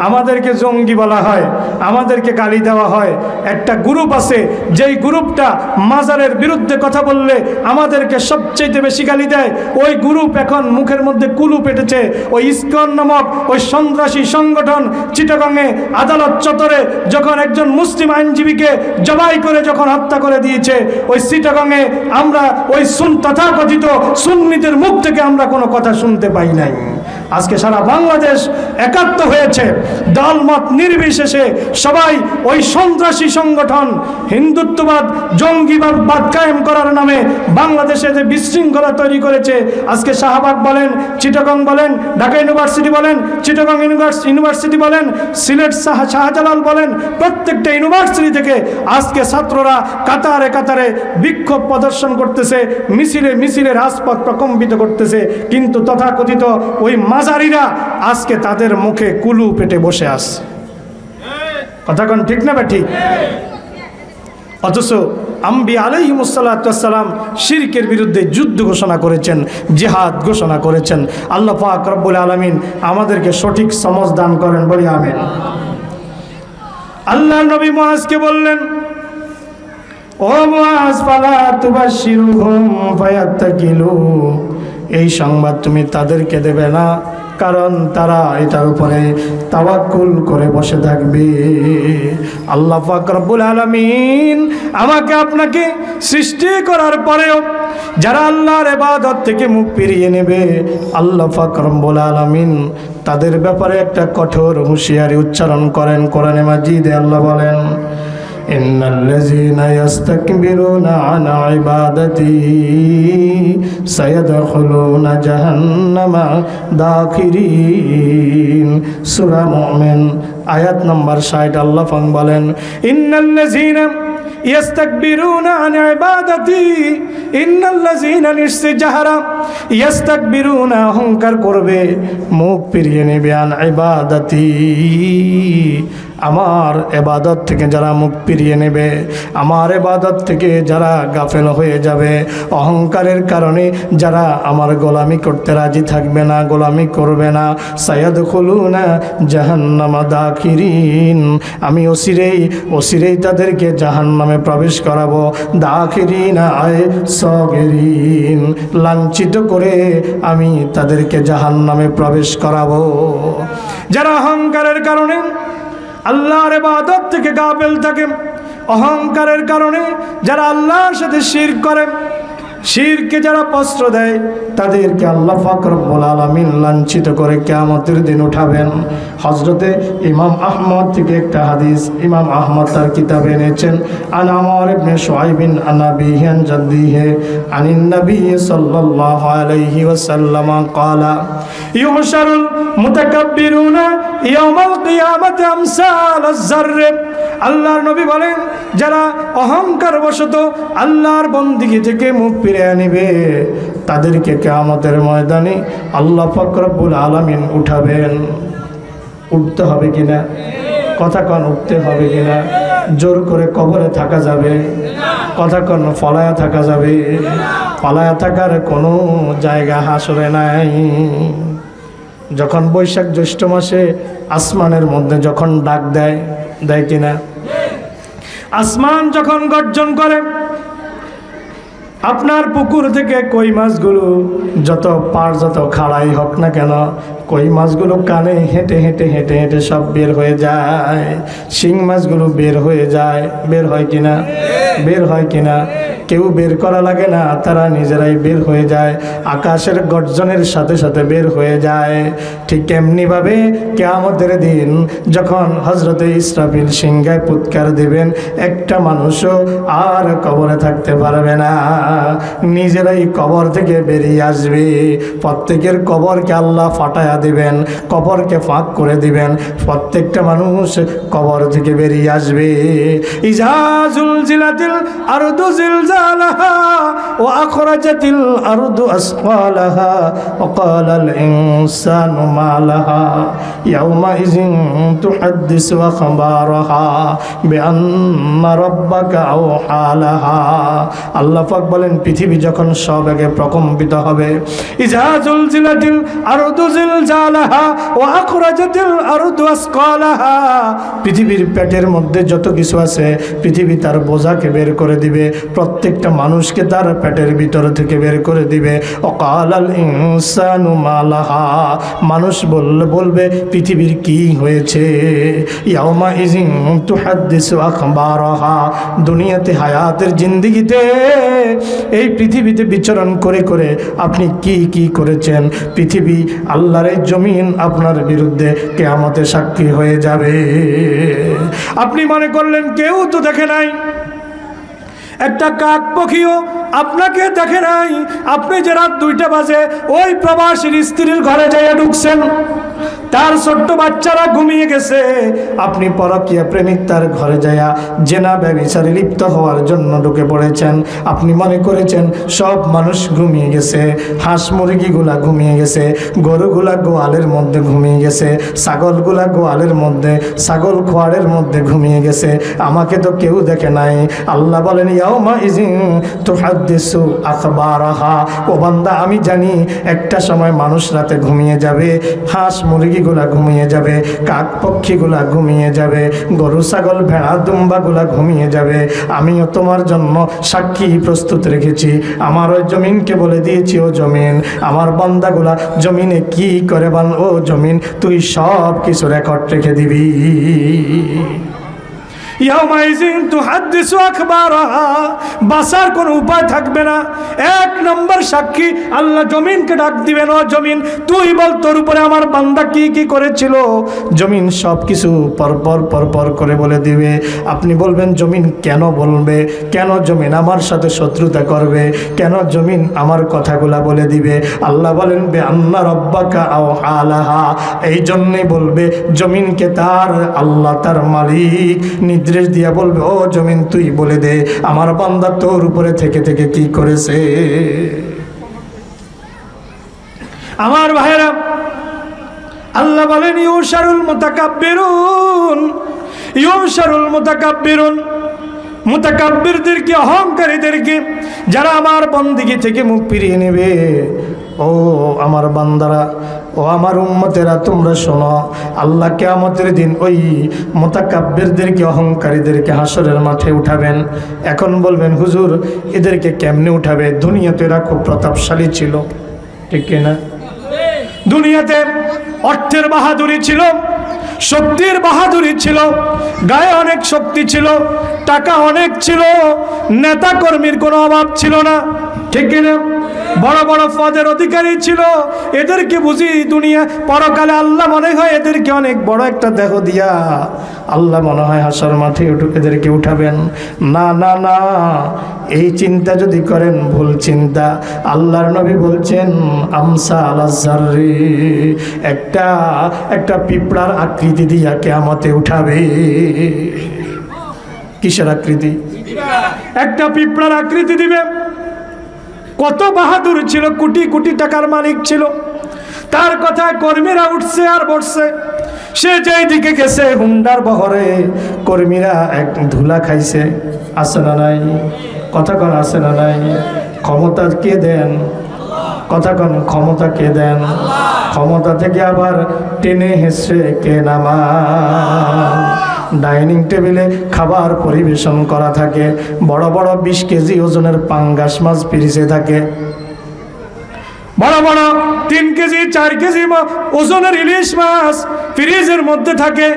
আমাদেরকে জঙ্গি বলা হয়, আমাদেরকে গালি দেওয়া হয়। একটা গ্রুপ আছে, যেই গ্রুপটা মাজারের বিরুদ্ধে কথা বললে আমাদেরকে সবচেয়ে বেশি গালি দেয়। ওই গ্রুপ এখন মুখের মধ্যে কুলু পেটেছে। ওই ইসকন নামক ওই সন্ত্রাসী সংগঠন চিটাগংয়ে আদালত চত্বরে যখন একজন মুসলিম আইনজীবীকে জবাই করে যখন হত্যা করে দিয়েছে, ওই চিটাগংয়ে আমরা ওই তথাকথিত সুন্নিদের মুখ থেকে আমরা কোনো কথা শুনতে পাই নাই। আজকে সারা বাংলাদেশ একাত্ম হয়েছে, দলমত নির্বিশেষে সবাই ওই সন্ত্রাসী সংগঠন হিন্দুত্ববাদ, জঙ্গিবাদ কায়েম করার নামে বাংলাদেশে যে বিশৃঙ্খলা তৈরি করেছে। আজকে শাহবাগ বলেন, চিটাগং বলেন, ঢাকা ইউনিভার্সিটি বলেন, চিটাগং ইউনিভার্সিটি বলেন, সিলেট শাহজালাল বলেন, প্রত্যেকটা ইউনিভার্সিটি থেকে আজকে ছাত্ররা কাতারে কাতারে বিক্ষোভ প্রদর্শন করতেছে, মিছিলে রাজপথ প্রকম্পিত করতেছে। কিন্তু তথাকথিত ওই মাজারিরা আজকে তাদের মুখে কুলু পেটে বসে আছে। কথা কোন ঠিক না ঠিক? অথচ আম্বিয়া আলাইহিমুস সালাতু ওয়াস সালাম শিরকের বিরুদ্ধে যুদ্ধ ঘোষণা করেছেন, জিহাদ ঘোষণা করেছেন। আল্লাহ পাক রব্বুল আলামিন আমাদেরকে সঠিক সমঝ দান করেন, বলি আমিন। আল্লাহ নবী মুআজকে বললেন, ও মুআজ, ফালা তুবাশশিরুহুম ফায়াত্তাকিলু। এই সংবাদ তুমি তাদেরকে দেবে না, কারণ তারা এটার উপরে তাওয়াক্কুল করে বসে থাকবে। আল্লাহ পাক রব্বুল আলামিন আমাকে আপনাকে সৃষ্টি করার পরেও যারা আল্লাহর ইবাদত থেকে মুখ ফিরিয়ে নেবে, আল্লাহ পাক রব্বুল আলামিন তাদের ব্যাপারে একটা কঠোর হুঁশিয়ারি উচ্চারণ করেন কোরআনে মাজিদে। আল্লাহ বলেন, ইন্নাল্লাযীনা ইস্তাকবিরুনা আন ইবাদাতি সায়াদখুলুনা জাহান্নামা দাখিরিন। সূরা মুমিন আয়াত নম্বর 60। আল্লাহ পাক বলেন, ইন্নাল্লাযীনা ইস্তাকবিরুনা আন ইবাদাতি, ইন্নাল্লাযীনা নিশ্চয়ই ইস্তাকবিরুনা অহংকার করবে, মুখ ফিরিয়ে নেবে, আন ইবাদাতি আমার ইবাদত থেকে যারা মুখ ফিরিয়ে নেবে, আমার ইবাদত থেকে যারা গাফেল হয়ে যাবে, অহংকারের কারণে যারা আমার গোলামি করতে রাজি থাকবে না, গোলামি করবে না, সায়াদখুলুনা জাহান্নামা দাখিরিন, আমি অচিরেই তাদেরকে জাহান্নাম জাহান্নামে প্রবেশ করাবো। দাখিরিনা আয় সগিরিন, লাঞ্ছিত করে আমি তাদেরকে জাহান্নামে প্রবেশ করাবো। যারা অহংকারের কারণে আল্লাহর ইবাদত থেকে গাফেল থাকে, অহংকারের কারণে যারা আল্লাহর সাথে শিরক করে, শিরকে যারা প্রশ্রয় দেয়, তাদেরকে আল্লাহ পাক রব্বুল আলামিন লাঞ্ছিত করে কিয়ামতের দিন উঠাবেন। হযরতে ইমাম আহমদ থেকে একটা হাদিস ইমাম আহমদ তার কিতাবে এনেছেন, আন আমর ইবনে শুআইবিন আন আবিহি আন জাদ্দিহি আনিন নবী সাল্লাল্লাহু আলাইহি ওয়াসাল্লাম ক্বালা ইউহশারুল মুতাকাব্বিরুনা ইয়াওমাল কিয়ামাতি আমসালাজ যারর। আল্লাহর নবী বলেন, যারা অহংকার বশত আল্লাহর বন্দেগী থেকে মুখ ফিরিয়ে নিবে, তাদেরকে কিয়ামতের ময়দানে আল্লাহ পাক রব্বুল আলামিন উঠাবেন। উঠতে হবে কিনা? কথা কন, উঠতে হবে কিনা? জোর করে কবরে থাকা যাবে? কথা কন, ফলায়া থাকা যাবে? ফলায়া থাকার কোনো জায়গা হাসরে নাই। যখন বৈশাখ জ্যৈষ্ঠ মাসে আসমানের মধ্যে যখন ডাক দেয়, দেয় কিনা? আসমান যখন গর্জন করে, আপনার পুকুর থেকে কই মাছগুলো যত পার যত খাড়াই হোক না কেন, কই মাছগুলো কানে হেঁটে হেঁটে হেঁটে হেঁটে সব বের হয়ে যায়। শিং মাছগুলো বের হয়ে যায়। বের হয় কিনা? বের হয় কিনা? কেউ বের করা লাগে না, তারা নিজেরাই বের হয়ে যায়। আকাশের গর্জনের সাথে সাথে বের হয়ে যায়। ঠিক এমনিভাবে কিয়ামতের দিন যখন হযরতে ইসরাফিল সিংহায় ফুৎকার দিবেন, একটা মানুষও আর কবরে থাকতে পারবে না, নিজেরাই কবর থেকে বেরিয়ে আসবে। প্রত্যেকের কবরকে আল্লাহ ফাটায়া দিবেন, কবরকে ফাঁক করে দিবেন, প্রত্যেকটা মানুষ কবর থেকে বেরিয়ে আসবে। ইজা জুলজিলাতিল আরদু জিলজালাহা ওয়া আখরাজাতিল আরদু আসকালাহা ওয়া ক্বালাল ইনসানু মা লাহা ইয়াওমা ইযিন তুহাদ্দিসু আখবারাহা বিআন্না রাব্বাকা আওহা লাহা। আল্লাহ পাক বলেন, পৃথিবী যখন সবেগে প্রকম্পিত হবে, ইজা জুলজিলাতিল আরদু জিলজালাহা ওয়া আখরাজাতিল আরদু আসকালাহা, পৃথিবীর পেটের মধ্যে যত কিছু আছে পৃথিবী তার বোঝাকে বের করে দিবে, প্রত্যেকটা মানুষকে তার পেটের ভিতর থেকে বের করে দিবে। ওয়াকালাল ইনসানু মা লাহা, মানুষ বলবে পৃথিবীর কি হয়েছে। ইয়াউমা ইযিন তুহাদ্দিসু আখবারাহা, দুনিয়াতে হায়াতের জিন্দেগিতে এই পৃথিবীতে বিচরণ করে করে আপনি কি কি করেছেন, পৃথিবী আল্লাহর এই জমিন আপনার বিরুদ্ধে কিয়ামতে সাক্ষী হয়ে যাবে। আপনি মনে করলেন কেউ তো দেখে নাই, একটা কাক পক্ষীও আপনাকে দেখে নাই। আপনি যে রাত 2টা বাজে ওই প্রবাসীর স্ত্রীর ঘরে যাইয়া ঢুকছেন, তার ছোট্ট বাচ্চারা ঘুমিয়ে গেছে, আপনি পরকীয়া প্রেমিক তার ঘরে যাইয়া জেনা ব্যভিচারে লিপ্ত হওয়ার জন্য ঢুকে পড়েছেন। আপনি মনে করেছেন সব মানুষ ঘুমিয়ে গেছে, হাঁস মুরগিগুলা ঘুমিয়ে গেছে, গরুগুলা গোয়ালের মধ্যে ঘুমিয়ে গেছে, ছাগলগুলা গোয়ালের মধ্যে, ছাগল খোয়ারের মধ্যে ঘুমিয়ে গেছে, আমাকে তো কেউ দেখে নাই। আল্লাহ বলেন, ইয়াউমা ইযিন তুহাদ্দিসু আখবারাহা, ও বান্দা আমি জানি একটা সময় মানুষ রাতে ঘুমিয়ে যাবে, হাঁস মুরগিগুলা ঘুমিয়ে যাবে, কাক পক্ষীগুলা ঘুমিয়ে যাবে, গরু ছাগল ভেড়া দুম্বাগুলা ঘুমিয়ে যাবে। আমিও তোমার জন্য সাক্ষী প্রস্তুত রেখেছি। আমার ওই জমিনকে বলে দিয়েছি, ও জমিন, আমার বান্দাগুলা জমিনে কি করে বান, ও জমিন তুই সব কিছু রেকর্ড রেখে দিবি। ইয়াউমাইযিন তুহাদ্দিসু আখবারাহা, বাসার কোনো উপায় থাকবে না। 1 নম্বর সাক্ষী আল্লাহ জমিনকে ডাক দিবেন, ও জমিন তুই বল তোর উপরে আমার বান্দা কি কি করেছিল। জমিন সব কিছু পরপর পরপর করে বলে দিবে। আপনি বলবেন জমিন কেন বলবে, কেন জমিন আমার সাথে শত্রুতা করবে, কেন জমিন আমার কথাগুলা বলে দিবে। আল্লাহ বলেন, বিআন্না রাব্বাকা আওহা লাহা, এই জন্যই বলবে জমিনকে তার আল্লাহ তার মালিক নির্দেশ দিয়া বলবে, ও জমিন তুই বলে দে আমার বান্দা তোর উপরে থেকে থেকে কি করেছে। আমার ভাইরা, আল্লাহ বলেন, ইউশারুল মুতাকাব্বিরুন, ইউশারুল মুতাকাব্বিরুন, মুতাকাব্বিরদেরকে, অহংকারীদেরকে, যারা আমার বন্দেগী থেকে মুখ ফিরিয়ে নেবে। ও আমার বান্দারা, ও ও আমার উম্মতেরা তোমরা শোনো, আল্লাহ কিয়ামতের দিন ওই মুতাকাব্বিরদেরকে, অহংকারীদেরকে হাসরের মাঠে উঠাবেন। এখন বলবেন হুজুর এদেরকে কেমনে উঠাবে? দুনিয়াতে এরা খুব প্রতাপশালী ছিল, ঠিক কিনা? দুনিয়াতে অর্থের বাহাদুরি ছিল, শক্তির বাহাদুরি ছিল, গায়ে অনেক শক্তি ছিল, টাকা অনেক ছিল, নেতা কর্মীর কোনো অভাব ছিল না, ঠিক কিনা? বড় বড় পদের অধিকারী ছিল। এদেরকে বুঝি দুনিয়া পরকালে আল্লাহ মনে হয় এদেরকে অনেক বড় একটা দেহ দিয়া আল্লাহ মনে হয় হাসর মাঠে এদেরকে উঠাবেন। না না না, এই চিন্তা যদি করেন ভুল চিন্তা। আল্লাহর নবী বলছেন আমসা আলাজ্জাররি, একটা পিঁপড়ার আকৃতি দিয়া কিয়ামতে উঠাবে। কিসের আকৃতি? একটা পিঁপড়ার আকৃতি দিবে। কত বাহাদুর ছিল, কোটি কোটি টাকার মালিক ছিল, তার কথায় কর্মীরা উঠছে আর বসছে। সে যেই দিকে গেছে হুন্ডার বহরে কর্মীরা এক ধুলা খাইছে। আছে না নাই? কথা কন আছে না নাই? ক্ষমতা কে দেন? কথা কন ক্ষমতা কে দেন? ক্ষমতা থেকে আবার টেনে হেসে কে নামান। ডাইনিং টেবিলে খাবার পরিবেশন করা থাকে, বড় বড় 20 কেজি ওজনের পাঙ্গাস মাছ ফ্রিজে থাকে, বড় বড় 3 কেজি 4 কেজি ওজনের ইলিশ মাছ ফ্রিজের মধ্যে থাকে,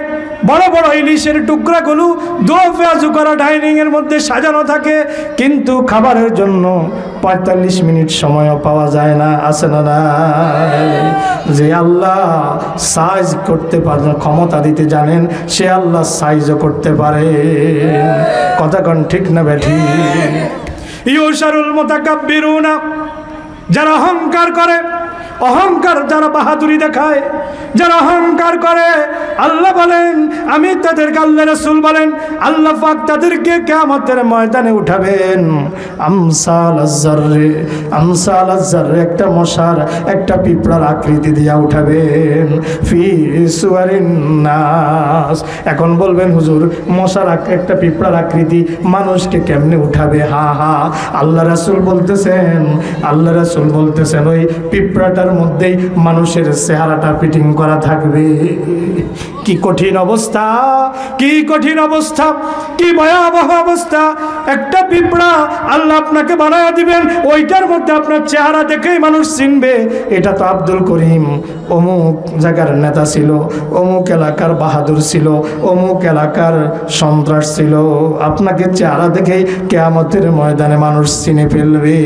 বড় বড় ইলিশের টুকরাগুলো দো পেঁয়াজু করা ডাইনিং এর মধ্যে সাজানো থাকে, কিন্তু খাবারের জন্য 45 মিনিট সময়ও পাওয়া যায় না। আছে না নাই? যে আল্লাহ সাইজ করতে পারেন, ক্ষমতা দিতে জানেন, সে আল্লাহ সাইজও করতে পারে। কথা কোন ঠিক না বেঠি? ইউশারুল মুতাকাব্বিরুনা, যারা অহংকার করে, অহংকার যারা বাহাদুরি দেখায়, যারা অহংকার করে, আল্লাহ বলেন আমি তাদেরকে, আল্লাহ রাসূল বলেন আল্লাহ পাক তাদেরকে কিয়ামতের ময়দানে উঠাবেন আমসাল আয-যাররি, আমসাল আয-যাররি, একটা মশার, একটা পিঁপড়ার আকৃতি দিয়া উঠাবেন ফি সুওয়ারিন নাস। এখন বলবেন হুজুর মশার একটা পিঁপড়ার আকৃতি মানুষকে কেমনে উঠাবে? হা হা, আল্লাহ রাসূল বলতেছেন, আল্লাহ রাসূল বলতেছেন ওই পিঁপড়াটার মধ্যেই মানুষের চেহারাটা ফিটিং করা থাকবে। কি কঠিন অবস্থা, কি কঠিন অবস্থা, কি ভয়াবহ অবস্থা। একটা পিঁপড়া আল্লাহ আপনাকে বানায়া দিবেন, ওইটার মধ্যে আপনার চেহারা দেখেই মানুষ চিনবে এটা তো আব্দুল করিম, অমুক জায়গার নেতা ছিল, অমুক এলাকার বাহাদুর ছিল, অমুক এলাকার সন্ত্রাস ছিল। আপনাকে চেহারা দেখেই কিয়ামতের ময়দানে মানুষ চিনে ফেলবে।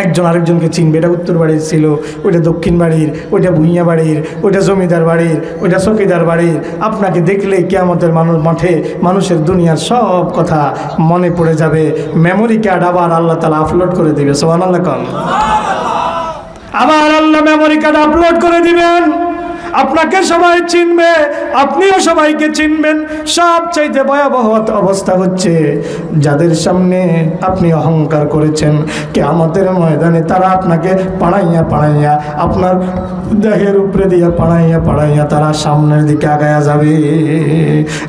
একজন আরেকজনকে চিনবে, এটা উত্তর বাড়ির ছিল, ওইটা দক্ষিণ বাড়ির, ওইটা ভুইয়া বাড়ির, ওইটা জমিদার বাড়ির, ওইটা চকিদার বাড়ির। আপনাকে দেখলেই কিয়ামতের মাঠে মানুষের দুনিয়ার সব কথা মনে পড়ে যাবে। মেমোরি কার্ড আবার আল্লাহ তাআলা আপলোড করে দিবে। সুবহানাল্লাহ কোন? আবার আল্লাহ মেমোরি কার্ড আপলোড করে দিবেন, আপনাকে সবাই চিনবে, আপনিও সবাইকে চিনবেন। সবচাইতে ভয়াবহ অবস্থা হচ্ছে যাদের সামনে আপনি অহংকার করেছেন, কিয়ামতের ময়দানে তারা আপনাকে পাড়াইয়া পাড়াইয়া, আপনার দেহের উপরে দিয়ে পাড়াইয়া পাড়াইয়া তারা সামনের দিকে আগায়া যাবে।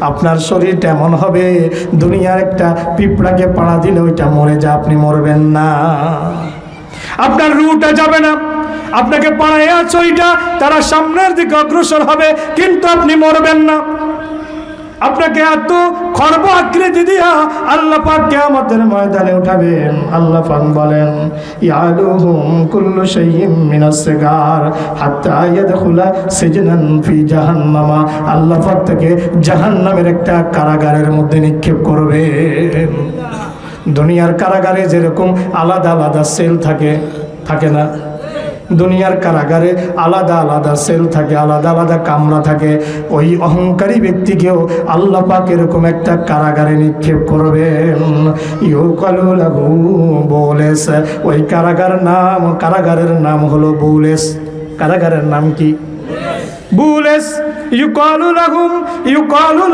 আপনার শরীরটা এমন হবে দুনিয়ার একটা পিঁপড়াকে পাড়া দিলে ওইটা মরে যা, আপনি মরবেন না, আপনার রুটা যাবে না। আপনাকে পাড়াইয়া চইটা তারা সামনের দিকে অগ্রসর হবে, কিন্তু আপনি মরবেন না। আপনাকে এত খর্ব আকৃতি দিয়া আল্লাহ পাক কিয়ামতের ময়দানে উঠাবেন। আল্লাহ পাক বলেন ইয়ালুহুম কুল্লু শাইইন মিনাস সিগার হাত্তা ইয়াদখুলা সিজনান ফি জাহান্নাম। আল্লাহ পাক তাকে জাহান্নামের একটা কারাগারের মধ্যে নিক্ষেপ করবেন। দুনিয়ার কারাগারে যেরকম আলাদা আলাদা সেল থাকে, থাকে না? দুনিয়ার কারাগারে আলাদা আলাদা সেল থাকে, আলাদা আলাদা কামরা থাকে। ওই অহংকারী ব্যক্তিকেও আল্লাহ পাক এরকম একটা কারাগারে নিক্ষেপ করবেন। ইউকালু লাহু বুলেস, ওই কারাগারের নাম হলো বুলেস। কারাগারের নাম কি? বুলেস। ইউকালু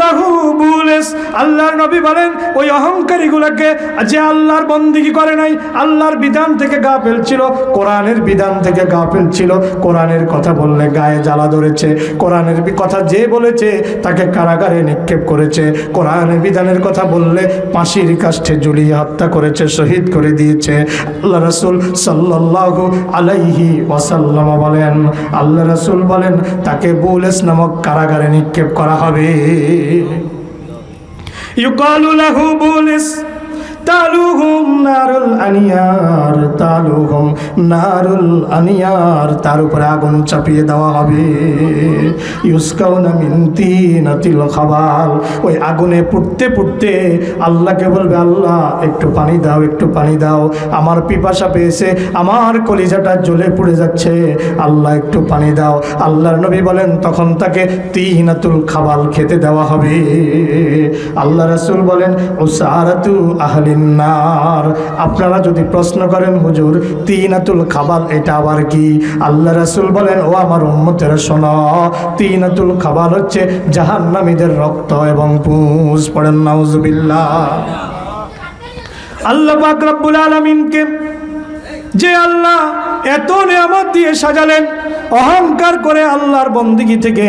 লাহু বুলিস। আল্লাহর নবী বলেন ওই অহংকারীগুলোকে যে আল্লাহর বন্দেগী করে নাই, আল্লাহর বিধান থেকে গাফিল ছিল, কোরআনের বিধান থেকে গাফিল ছিল, কোরআনের কথা বললে গায়ে জ্বালা ধরেছে, কোরআনের কথা যে বলেছে তাকে কারাগারে নিক্ষেপ করেছে, কোরআনের বিধানের কথা বললে ফাঁসির কাষ্ঠে ঝুলিয়ে হত্যা করেছে, শহীদ করে দিয়েছে। আল্লাহ রাসূল সাল্লাল্লাহু আলাইহি ওয়াসাল্লাম বলেন, আল্লাহ রাসূল বলেন তাকে বুলিস নামক কারাগারে নিক্ষেপ করা হবে। ইউকালু লাহু বুলিস তালুহুম নারুল আনিয়ার, তালুহুম নারুল আনিয়ার, তার উপরে আগুন চাপিয়ে দেওয়া হবে। ইউসকাউনা মিন তিনাতিল খাবাল, ওই আগুনে পুড়তে পুড়তে আল্লাহকে বলবে আল্লাহ একটু পানি দাও, একটু পানি দাও, আমার পিপাসা পেয়েছে, আমার কলিজাটা জ্বলে পুড়ে যাচ্ছে, আল্লাহ একটু পানি দাও। আল্লাহর নবী বলেন তখন তাকে তিনাতুল খাবাল খেতে দেওয়া হবে। আল্লাহ রাসূল বলেন উসারাতু আহলি নার। আপনারা যদি প্রশ্ন করেন হুজুর তিনাতুল খাবাল এটা আবার কি, আল্লাহ রাসূল বলেন ও আমার উম্মতেরা শোনো, তিনাতুল খাবাল হচ্ছে জাহান্নামীদের রক্ত এবং পুঁজ। পড়েন নাউজুবিল্লাহ। আল্লাহ পাক রব্বুল আলামিনকে যে আল্লাহ এত নিয়ামত দিয়ে সাজালেন, অহংকার করে আল্লাহর বন্দেগী থেকে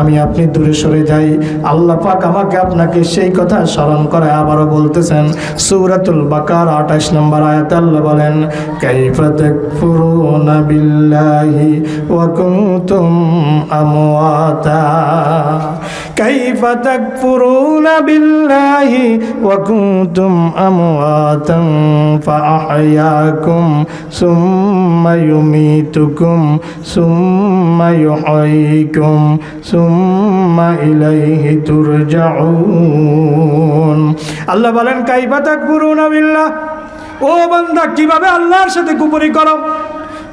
আমি দূরে সরে যাই, আল্লাহ পাক আমাকে আপনাকে সেই কথা স্মরণ করে আবারও বলতেছেন। সূরাতুল বাকারা 28 নম্বর আয়াতে আল্লাহ বলেন কাইফা তাকফুরুনা বিল্লাহি ওয়া কুনতুম আমওয়াতা, কাইফা তাকফুরুনা বিল্লাহি ওয়া কুনতুম আমওয়াতান ফাআহইয়াকুম সুম্মা ইউমীতুকুম সুম্মা ইউহয়িকুম সুম্মা ইলাইহি তুরজাউন। আল্লাহ বলেন কাইফা তাকফুরুনা বিল্লাহ, ও বান্দা কিভাবে আল্লাহর সাথে কুফরি করো,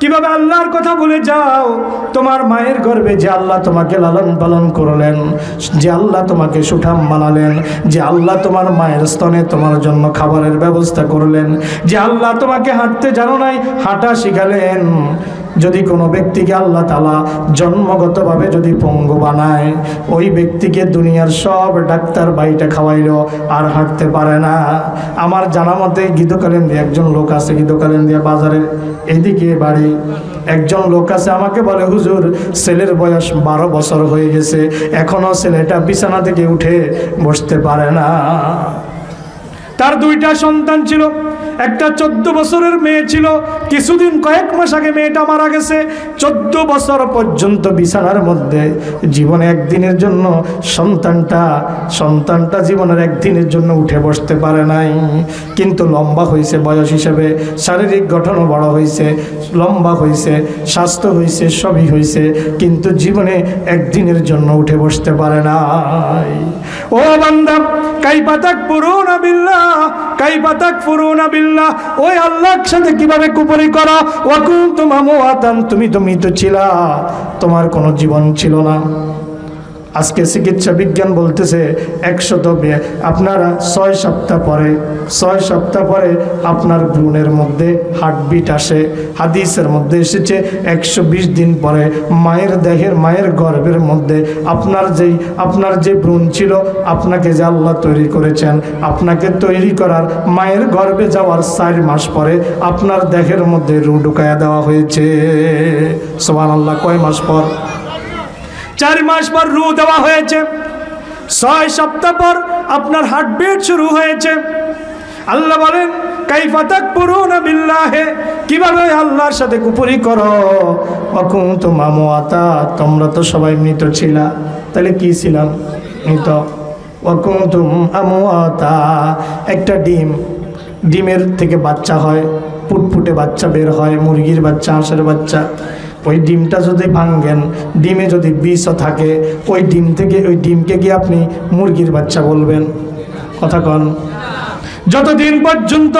কিভাবে আল্লাহর কথা ভুলে যাও। তোমার মায়ের গর্ভে যে আল্লাহ তোমাকে লালন পালন করলেন, যে আল্লাহ তোমাকে সুঠাম বানালেন, যে আল্লাহ তোমার মায়ের স্তনে তোমার জন্য খাবারের ব্যবস্থা করলেন, যে আল্লাহ তোমাকে হাঁটতে জানো নাই হাঁটা শিখালেন, যদি কোনো ব্যক্তিকে আল্লাহ তাআলা জন্মগতভাবে যদি পঙ্গু বানায়, ওই ব্যক্তিকে দুনিয়ার সব ডাক্তার বাইটা খাওয়াইলো আর হাঁটতে পারে না। আমার জানা মতে গীতকালিন্দী একজন লোক আছে, গীতকালিন্দী বাজারের এদিকে বাড়ি, একজন লোক আছে আমাকে বলে হুজুর ছেলের বয়স 12 বছর হয়ে গেছে, এখনো ছেলেটা বিছানা থেকে উঠে বসতে পারে না। তার 2টা সন্তান ছিল, একটা 14 বছরের মেয়ে ছিল, কিছুদিন কয়েক মাস আগে মেয়েটা মারা গেছে। 14 বছর পর্যন্ত বিছানার মধ্যে, জীবনে একদিনের জন্য সন্তানটা জীবনের একদিনের জন্য উঠে বসতে পারে নাই। কিন্তু লম্বা হয়েছে বয়স হিসেবে, শারীরিক গঠনও বড় হয়েছে, লম্বা হয়েছে, স্বাস্থ্য হয়েছে, সবই হয়েছে, কিন্তু জীবনে একদিনের জন্য উঠে বসতে পারে নাই। ও বান্দা কাইফা তাকফুরুনা বিল্লাহ, কাইফা তাকফুরুনা বিল্লাহ, ওই আল্লাহর সাথে কিভাবে কুফরি করো। ওয়া কুনতুম আমওয়াতান, তুমি তো মৃত ছিলা, তোমার কোনো জীবন ছিল না। আজকে চিকিৎসা বিজ্ঞান বলতেছে 100 আপনারা 6 সপ্তাহ পরে আপনার ভ্রূণের মধ্যে হার্টবিট আসে। হাদিসের মধ্যে এসেছে 120 দিন পরে মায়ের গর্ভের মধ্যে আপনার যে ভ্রূণ ছিল, আপনাকে যে আল্লাহ তৈরি করেছেন, আপনাকে তৈরি করার মায়ের গর্ভে যাওয়ার 4 মাস পরে আপনার দেহের মধ্যে রূহ ঢুকায়া দেওয়া হয়েছে। সুবহানাল্লাহ। কয় মাস পর? 4 মাস পর রূহ দেওয়া হয়েছে। 6 সপ্তাহ পর আপনার হার্টবিট শুরু হয়েছে। আল্লাহ বলেন কাইফা তাকফুরুনা বিল্লাহি, কিভাবে আল্লাহর সাথে কুফরি করো। ওয়া কুনতুম আমওয়াতা, তোমরা তো সবাই মৃত ছিলা। তাহলে কি ছিলাম? মৃত। ওয়া কুনতুম আমওয়াতা, একটা ডিমের থেকে বাচ্চা হয়, ফুটফুটে বাচ্চা বের হয়, মুরগির বাচ্চা, হাঁসের বাচ্চা। ওই ডিমটা যদি ভাঙেন, ডিমে যদি বিষও থাকে, ওই ডিমকে গিয়ে আপনি মুরগির বাচ্চা বলবেন? কথা কন। যতদিন পর্যন্ত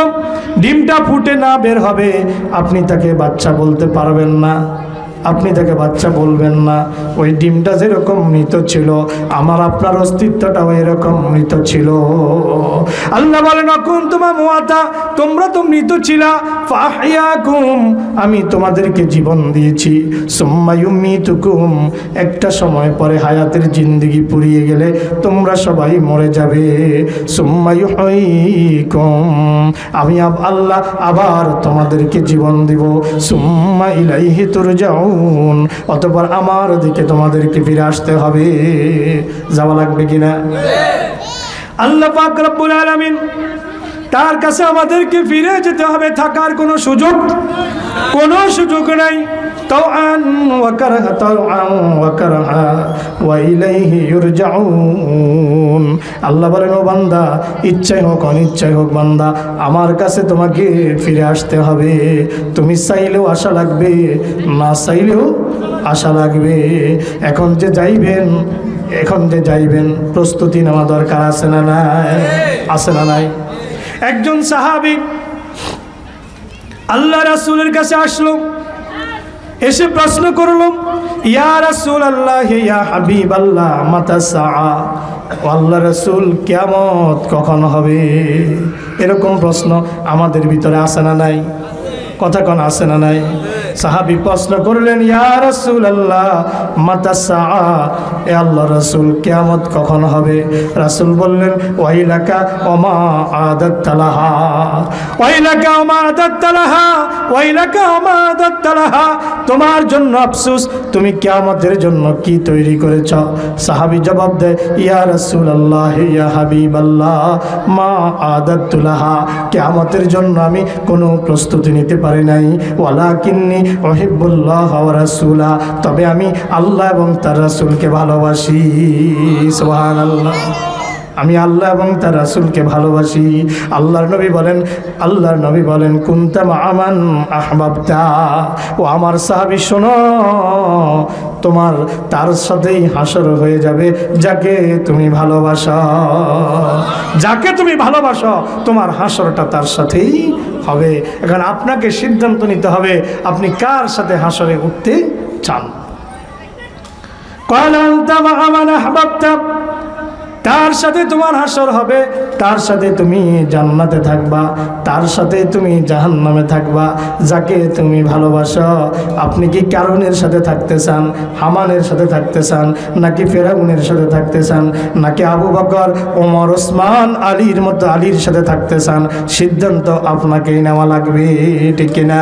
ডিমটা ফুটে না বের হবে আপনি তাকে বাচ্চা বলতে পারবেন না। আপনি তাকে বাচ্চা বলবেন না। ওই ডিমটা যেরকম মৃত ছিল, আমার আপনার অস্তিত্বটাও এরকম মৃত ছিল। আল্লাহ বলেন কুনতুম আমওয়াতা, তোমরা তো মৃত ছিলা, ফাহইয়াকুম, আমি তোমাদেরকে জীবন দিয়েছি, সুম্মা ইউমিতুকুম, একটা সময় পরে হায়াতের জিন্দেগি পুরিয়ে গেলে তোমরা সবাই মরে যাবে, সুম্মা ইউহয়িকুম, আমি আল্লাহ আবার তোমাদেরকে জীবন দিব, সুম্মা ইলাইহি তুরজাউন, অতঃপর আমার দিকে তোমাদেরকে ফিরে আসতে হবে। যাওয়া লাগবে কিনা? আল্লাহ পাক রব্বুল আলামিন তার কাছে আমাদেরকে ফিরে যেতে হবে, থাকার কোনো সুযোগ নাই। তাওআন ওয়া কারহা, তাওআন ওয়া কারহা ওয়া ইলাইহি ইরজাউন। আল্লাহ বলেন, ও বান্দা, ইচ্ছাই হোক অনিচ্ছাই হোক বান্দা, আমার কাছে তোমাকে ফিরে আসতে হবে। তুমি চাইলেও আশা লাগবে, না চাইলেও আশা লাগবে। এখন যে যাইবেন প্রস্তুতি নেওয়া দরকার আছে না নাই? আছে না নাই? একজন সাহাবী আল্লাহ রাসূলের কাছে আসলো, এসে প্রশ্ন করলো, ইয়া রাসূলুল্লাহ, ইয়া হাবিবাল্লাহ, মাতা সাআ, ও আল্লাহ রাসূল, কিয়ামত কখন হবে? এরকম প্রশ্ন আমাদের ভিতরে আছে না নাই? কথা কোন আছে না নাই? সাহাবী প্রশ্ন করলেন, ইয়া রাসূলুল্লাহ, মাতা সাআ, এ আল্লাহ রাসূল, কিয়ামত কখন হবে? রাসূল বললেন, ওয়াইলাকা ওমা আদাত্তালাহা, ওয়াইলাকা ওমা আদাত্তালাহা, ওয়াইলাকা ওমা আদাত্তালাহা, তোমার জন্য আফসোস, তুমি কিয়ামতের জন্য কি তৈরি করেছ? সাহাবী জবাব দেয়, ইয়া রাসূলুল্লাহ, ইয়া হাবিবাল্লাহ, মা আদাত্তুলাহা, কিয়ামতের জন্য আমি কোনো প্রস্তুতি নিতে পারি নাই, ওয়ালাকিন্নী উহিব্বুল্লাহ ওয়া রাসূলা, তবে আমি আল্লাহ এবং তার রাসূলকে ভালোবাসি। সুবহানাল্লাহ, আমি আল্লাহ এবং তার রাসূলকে ভালোবাসি। আল্লাহর নবী বলেন কুনতা মা'মান আহবাবতা, ও আমার সাহাবী শোনো, তোমার তার সাথেই হাসর হয়ে যাবে যাকে তুমি ভালোবাসো। যাকে তুমি ভালোবাসো তোমার হাসরটা তার সাথেই হবে। এখন আপনাকে সিদ্ধান্ত নিতে হবে আপনি কার সাথে হাসরে উঠতে চান। ক্বালা আনতা মা'a মান আহবাবতা, তার সাথে তোমার হাসর হবে, তার সাথে তুমি জান্নাতে থাকবা, তার সাথে তুমি জাহান্নামে থাকবা, যাকে তুমি ভালোবাসো। আপনি কি কারুনের সাথে থাকতে চান, হামানের সাথে থাকতে চান, নাকি ফেরাউনের সাথে থাকতে চান, নাকি আবু বকর, ওমর, ওসমান, আলীর মতো আলীর সাথে থাকতে চান? সিদ্ধান্ত আপনাকেই নেওয়া লাগবে, ঠিক কিনা?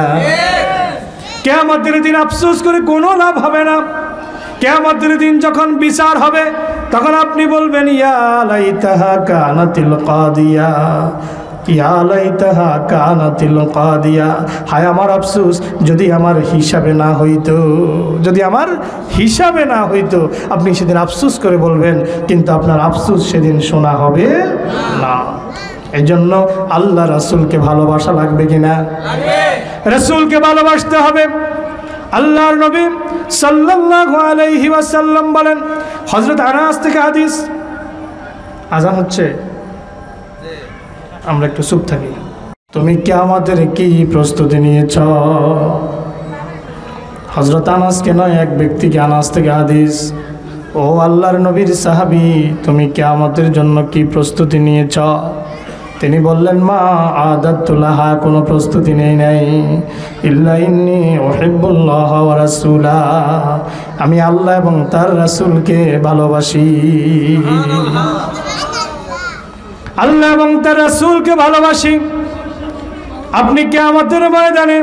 কিয়ামতের দিন আফসোস করে কোনো লাভ হবে না। কিয়ামতের দিন যখন বিচার হবে তখন আপনি বলবেন, ইয়া লাইতাহা কানাতিল কাদিয়া, ইয়া লাইতাহা কানাতিল কাদিয়া, হায় আমার আফসোস, যদি আমার হিসাবে না হইতো, যদি আমার হিসাবে না হইতো। আপনি সেদিন আফসোস করে বলবেন, কিন্তু আপনার আফসোস সেদিন শোনা হবে না। এই জন্য আল্লাহ রাসূলকে ভালোবাসা লাগবে কিনা? রাসূলকে ভালোবাসতে হবে। আল্লাহর নবী সাল্লাল্লাহু আলাইহি ওয়াসাল্লাম বলেন, হযরত আনাস থেকে হাদিস, আযান হচ্ছে, আমরা একটু চুপ থাকি। তুমি কিয়ামতের কি প্রস্তুতি নিয়েছ? হযরত আনাসকে নয়, এক ব্যক্তিকে, আনাস থেকে হাদিস, ও আল্লাহর নবীর সাহাবী, তুমি কিয়ামতের জন্য কি প্রস্তুতি নিয়েছ? তিনি বললেন, মা আদাতুল্লাহা, কোনো প্রস্তুতি নেই নাই, ইল্লা ইন্নী উহিব্বুল্লাহ ওয়া রাসূলা, আমি আল্লাহ এবং তার রাসূলকে ভালোবাসি। আল্লাহ এবং তার রাসূলকে ভালোবাসি। আপনি কিয়ামতের ময়দানে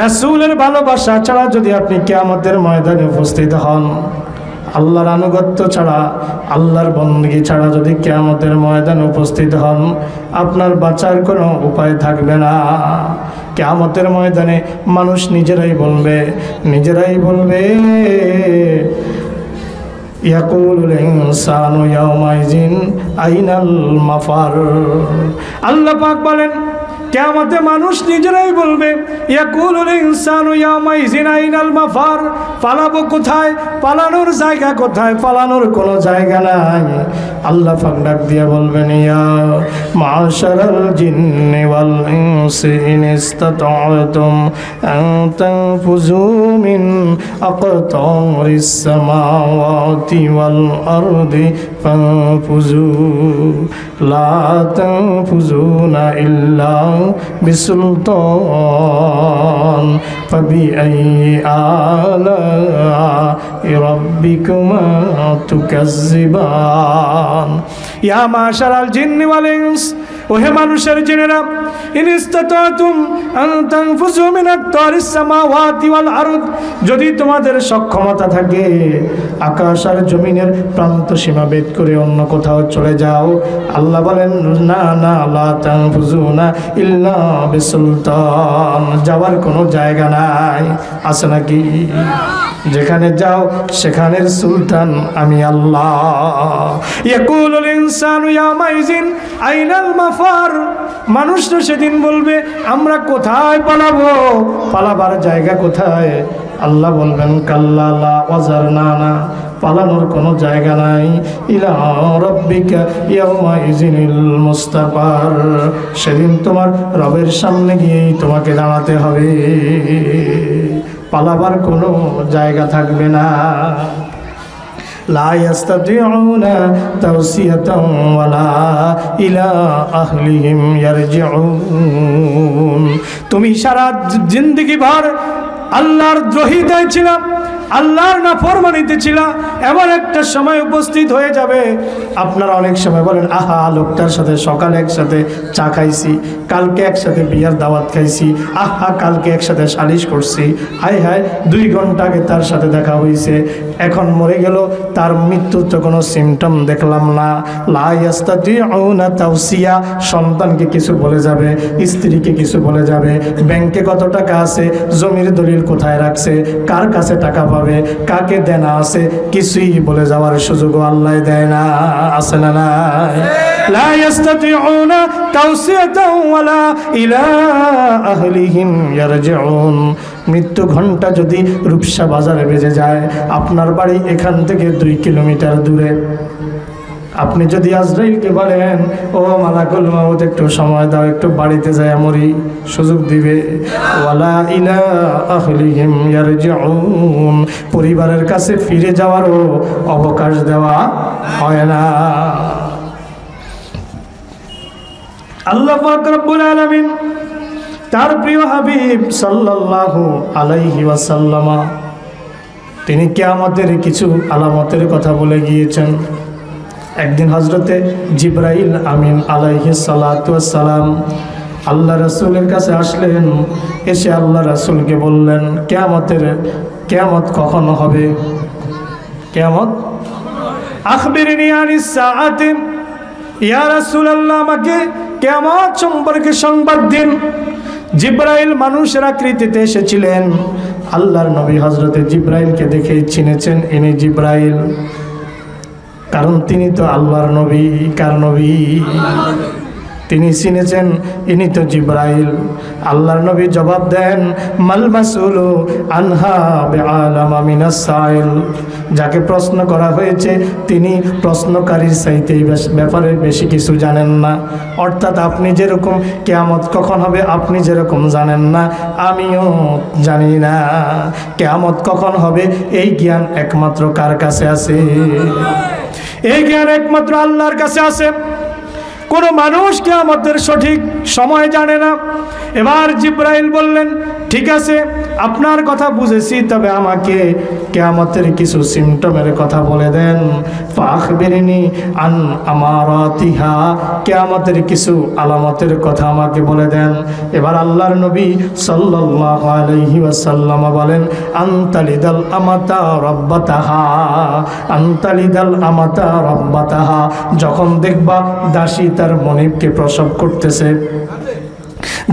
রাসূলের ভালোবাসা ছাড়া যদি আপনি কিয়ামতের ময়দানে উপস্থিত হন, আল্লাহর আনুগত্য ছাড়া, আল্লাহর বندگی ছাড়া যদি কিয়ামতের ময়দানে উপস্থিত হন, আপনার বাঁচার কোনো উপায় থাকবে না। কিয়ামতের ময়দানে মানুষ নিজেরাই বলবে ইয়াকুলুল ইনসানু ইয়াউমাইযিন আইনাল মাফার। আল্লাহ পাক বলেন, কিয়ামতে মানুষ নিজেরাই বলবে ইয়াকুলুল ইনসানু ইয়াউমাইযিন আইনাল মাফার, পালাবো কোথায়, পালানোর জায়গা কোথায়, পালানোর কোনো জায়গা নাই। আল্লাহ পাক ডাক দিয়ে বলবেন ইয়া মাশারাল জিন্নি ওয়াল ইনসি ইন ইসতাতা'তুম আন তানফুযু মিন আকতারিস সামাওয়াতি ওয়াল আরদি ফানফুযু লা তানফুযুনা ইল্লা বিসুলতান ফাবিআইয়ি আলা'i রাব্বিকুমা তুকাজ্জিবান। ইয়া মাশারাল জিন্নি ওয়াল ইনস, ওহে মানুষের জিনেরা, ইন ইসতাতা'তুম আন তানফুযু মিন আকতারিস সামাওয়াতি ওয়াল আরদ, যদি তোমাদের সক্ষমতা থাকে আকাশ আর জমিনের প্রান্ত সীমা ভেদ করে অন্য কোথাও চলে যাও, আল্লাহ বলেন না না লা তানফুযুনা ইল্লা বিসুলতান, যাওয়ার কোনো জায়গা নাই। আছে নাকি? যেখানে যাও সেখানের সুলতান আমি আল্লাহ। ইয়াকুলুল ইনসানু ইয়াউমাইযিন আইনাল মাফার, মানুষ তো সেদিন বলবে আমরা কোথায় পালাবো, পালাবার জায়গা কোথায়? আল্লাহ বলবেন কাল্লা লা ওয়াজার, না না, পালানোর কোনো জায়গা নাই। ইলা রাব্বিকা ইয়াউমাইযিনিল মুস্তাকার, সেদিন তোমার রবের সামনে গিয়েই তোমাকে দাঁড়াতে হবে, পালাবার কোনো জায়গা থাকবে না। লা ইয়াস্তাতিউনা তাওসিয়াতান ওয়ালা ইলা আহলিহিম ইয়ারজিউন, তুমি সারা জিন্দেগি ভর আল্লাহর দ্রোহিতায় ছিলাম, আল্লাহর নাফরমানিতে ছিলাম, এমন একটা সময় উপস্থিত হয়ে যাবে। আপনারা অনেক সময় বলেন আহা লোকটার সাথে সকালে একসাথে চা খাইছি, কালকে একসাথে বিয়ার দাওয়াত খাইছি, আহা কালকে একসাথে সালিশ করছি, হায় হায় 2 ঘন্টা আগে তার সাথে দেখা হয়েছে, এখন মরে গেল, তার মৃত্যুর তো কোনো সিমটম দেখলাম না। লা ইয়াস্তাতিউনা তাওসিয়া, সন্তানকে কিছু বলে যাবে, স্ত্রীকে কিছু বলে যাবে, ব্যাংকে কত টাকা আছে, জমির দলিল কোথায় রাখছে, কার কাছে টাকা পাবে, কাকে দেনা আছে, কিছুই বলে যাওয়ার সুযোগও আল্লাহ দেয় না। আছে না নাই? লা ইয়াস্তাতিউনা তাওসিয়াতান ওয়ালা ইলা আহলিহিম ইয়ারজিউন, মৃত্যু ঘন্টা যদি রূপসা বাজারে বেজে যায়, আপনার বাড়ি এখান থেকে 2 কিলোমিটার দূরে, আপনি যদি আজরাইলকে বলেন ও মালাকুল মাউত একটু সময় দাও, একটু বাড়িতে যায় মরি, সুযোগ দিবে? ওয়ালা ইলা আহলিহিম ইয়ারজিউন, পরিবারের কাছে ফিরে যাওয়ারও অবকাশ দেওয়া হয় না। আল্লাহ পাক রব্বুল আলামিন তার প্রিয় হাবিব সাল্লাল্লাহু আলাইহি ওয়াসাল্লাম তিনি কিয়ামতের কিছু আলামতের কথা বলে গিয়েছেন। একদিন হযরতে জিবরাইল আমিন আলাইহিস সালাতু ওয়াস সালাম আল্লাহ রাসূলের কাছে আসলেন, এসে আল্লাহ রাসূলকে বললেন কিয়ামত কখন হবে? কিয়ামত আখবিরনি আনিস সাআতি, ইয়া রাসূলুল্লাহ আমাকে কিয়ামত সম্পর্কে সংবাদ দিন। জিবরাইল মানুষের আকৃতিতে এসেছিলেন, আল্লাহর নবী হযরতে জিবরাইলকে দেখে চিনেছেন ইনি জিবরাইল, কারণ তিনি তো আল্লাহর নবী। কার নবী? তিনি চিনেছেন ইনি তো জিবরাইল। আল্লাহর নবী জবাব দেন মাল মাসউলু আনহা বিআলামা মিনাস সাইল, যাকে প্রশ্ন করা হয়েছে তিনি প্রশ্নকারীর চাইতে এই ব্যাপারে বেশি কিছু জানেন না। অর্থাৎ আপনি যেরকম কিয়ামত কখন হবে আপনি যেরকম জানেন না, আমিও জানি না। কিয়ামত কখন হবে এই জ্ঞান একমাত্র কার কাছে আছে? এই জ্ঞান একমাত্র আল্লাহর কাছে আছে। কোনো মানুষ কিয়ামতের সঠিক সময় জানে না। এবার জিবরাইল বললেন ঠিক আছে আপনার কথা বুঝেছি, তবে আমাকে কিয়ামতের কিছু সিমটমের কথা বলে দেন। ফাখবিরনি আন আমারাতিহা, কিয়ামতের কিছু আলামতের কথা আমাকে বলে দেন। এবার আল্লাহর নবী সাল্লাল্লাহু আলাইহি ওয়াসাল্লাম বলেন আনতালিদাল আমাতা রাব্বাতাহা, আনতালিদাল আমাতা রাব্বাতাহা, যখন দেখবা দাসী তার মনিবকে প্রসব করতেছে,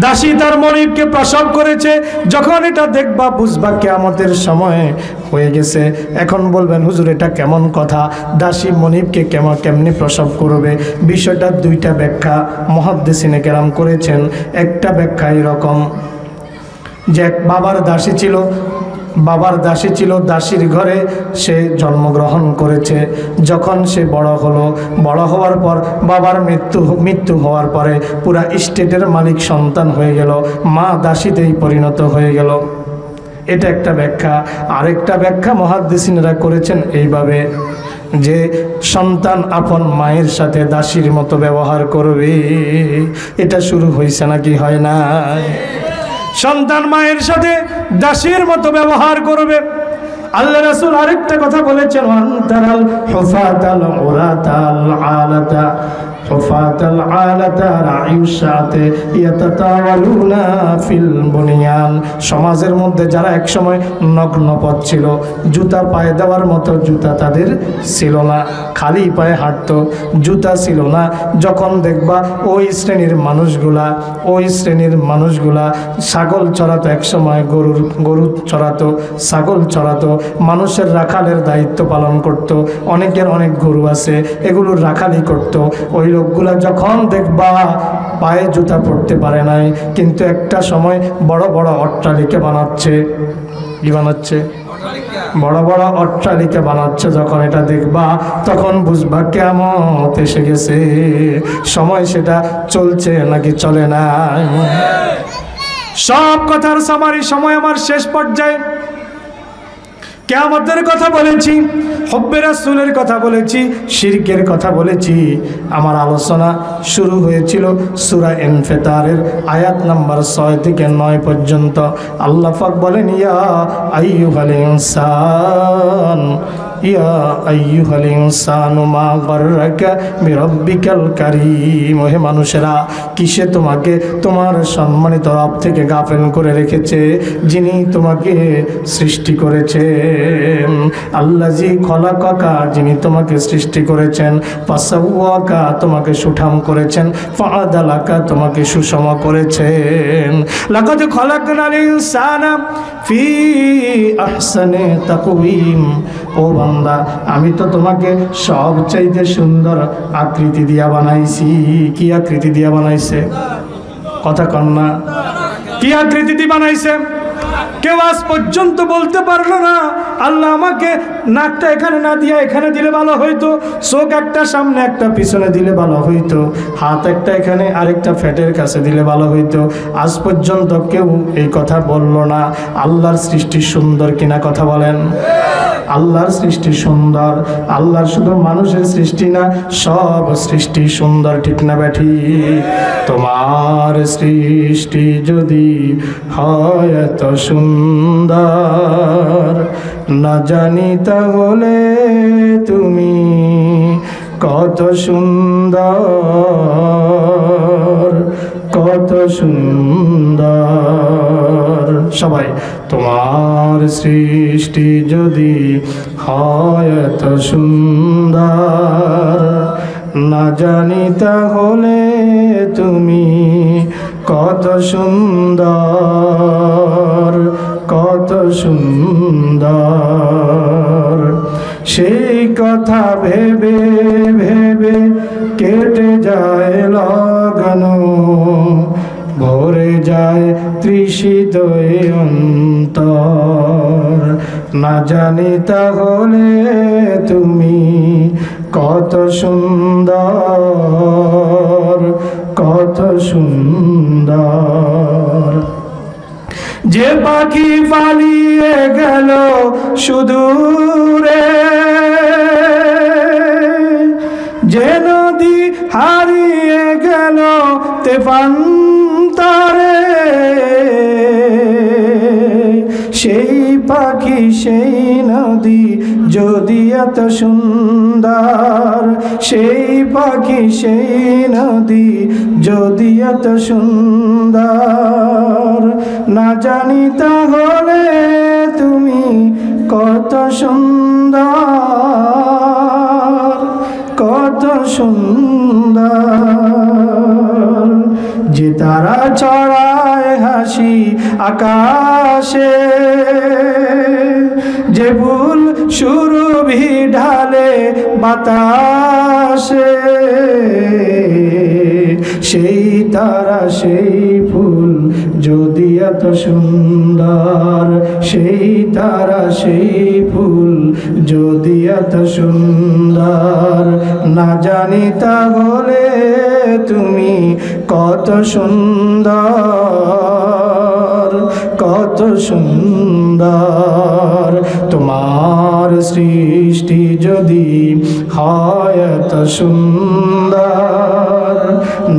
দাসী তার মনিবকে প্রসব করেছে। যখন এটা দেখবা বুঝবা কিয়ামতের সময় হয়ে গেছে। এখন বলবেন হুজুর এটা কেমন কথা, দাসী মনিবকে কেমনি প্রসব করবে? বিষয়টা দুইটা ব্যাখ্যা মুহাদ্দিসিনে কেরাম করেছেন। একটা ব্যাখ্যা এরকম যে এক বাবার দাসী ছিল, দাসীর ঘরে সে জন্মগ্রহণ করেছে। যখন সে বড় হওয়ার পর বাবার মৃত্যু হওয়ার পরে পুরা স্টেটের মালিক সন্তান হয়ে গেল, মা দাসীতেই পরিণত হয়ে গেল। এটা একটা ব্যাখ্যা। আরেকটা ব্যাখ্যা মুহাদ্দিসিনরা করেছেন এইভাবে যে সন্তান আপন মায়ের সাথে দাসীর মতো ব্যবহার করবে। এটা শুরু হয়েছে নাকি হয় না? সন্তান মায়ের সাথে দাসীর মতো ব্যবহার করবে। আল্লাহ রাসূল আরেকটা কথা বলেছেন, ওয়ান্তারাল হুফাতাল উরাতাল আলাতা হুফাতাল আলাতা রাইউসাতে ইয়াতাতাওয়ালুনা ফিল বুনিয়ান। সমাজের মধ্যে যারা একসময় নগ্ন পথ ছিল, জুতা পায়ে দেওয়ার মতো জুতা তাদের ছিল না, খালি পায়ে হাঁটতো, জুতা ছিল না। যখন দেখবা ওই শ্রেণীর মানুষগুলা ছাগল চড়াতো, একসময় গরু চড়াতো, ছাগল চড়াতো, মানুষের রাখালের দায়িত্ব পালন করত। অনেকের অনেক গরু আছে, এগুলোর রাখালি করত। ওই লোকগুলা যখন দেখবা পায়ে জুতা পড়তে পারে নাই, কিন্তু একটা সময় বড় বড় অট্টালিকা বানাচ্ছে। কি বানাচ্ছে? বড় বড় অট্টালিকা বানাচ্ছে। যখন এটা দেখবা তখন বুঝবা কিয়ামত এসে গেছে। সময় সেটা চলছে নাকি চলে না? সব কথার সামারি সময় আমার শেষ পর্যায়ে। কিয়ামতের কথা বলেছি, হুব্বে রাসূলের কথা বলেছি, শিরকের কথা বলেছি। আমার আলোচনা শুরু হয়েছিল সূরা ইনফিতারের আয়াত নাম্বার 6 থেকে 9 পর্যন্ত। আল্লাহ পাক বলেন, ইয়া আইয়ুহাল ইনসান ইয়া আইয়ুহাল ইনসানু মা গাররাকা বিরাব্বিকাল কারীম। হে মানুষেরা, কিসে তোমাকে তোমার সম্মানিত রব থেকে গাফেল করে রেখেছে, যিনি তোমাকে সৃষ্টি করেছেন। আল্লাযী খলাকাকা, যিনি তোমাকে সৃষ্টি করেছেন। ফাসাওয়াকা, তোমাকে সুঠাম করেছেন। ফাআদালাকা, তোমাকে সুষম করেছেন। লাকাদ খলাকনাল ইনসানা ফি আহসানি তাকওয়িম। ও বান্দা, আমি তো তোমাকে সবচাইতে সুন্দর আকৃতি দিয়া বানাইছি। কি আকৃতি দিয়া বানাইছে? কথা কন না। কি আকৃতি দিয়ে বানাইছে? কেউ আজ পর্যন্ত বলতে পারলো না আল্লাহ আমাকে নাকটা এখানে না দিয়ে এখানে দিলে ভালো হইতো, চোখ একটা সামনে একটা পিছনে দিলে ভালো হইতো, হাত একটা এখানে আরেকটা ফ্যাটের কাছে দিলে ভালো হইতো। আজ পর্যন্ত কেউ এই কথা বলল না। আল্লাহর সৃষ্টি সুন্দর কিনা কথা বলেন? আল্লাহর সৃষ্টি সুন্দর। আল্লাহর শুধু মানুষের সৃষ্টি না, সব সৃষ্টি সুন্দর, ঠিক না ব্যাঠি? তোমার সৃষ্টি যদি হয় এত সুন্দর, না জানি তাহলে তুমি কত সুন্দর, কত সুন্দর। সবাই, তোমার সৃষ্টি যদি হয় এত সুন্দর, না জানি তাহলে তুমি কত সুন্দর, কত সুন্দর। সেই কথা ভেবে ভেবে কেটে যায় লাগানো, ভরে যায় তৃষিত অন্তর। না জানি তাহলে তুমি কত সুন্দর, কত সুন্দর। যে পাখি পালিয়ে গেল সুদূরে, যে নদী হারিয়ে গেল তেপান্তরে, সেই পাখি সেই নদী যদি এত সুন্দর, সেই পাখি সেই নদী যদি এত সুন্দর, না জানি তাহলে তুমি কত সুন্দর, কত সুন্দর। যে তারা ছড়া হাসি আকাশে, যে ফুল সুরভি ঢালে বাতাসে, সেই তারা সেই ফুল যদি এত সুন্দর, সেই তারা সেই ফুল যদি এত সুন্দর, না জানি তাহলে তুমি কত সুন্দর, কত সুন্দর। তোমার সৃষ্টি যদি হয় এত সুন্দর,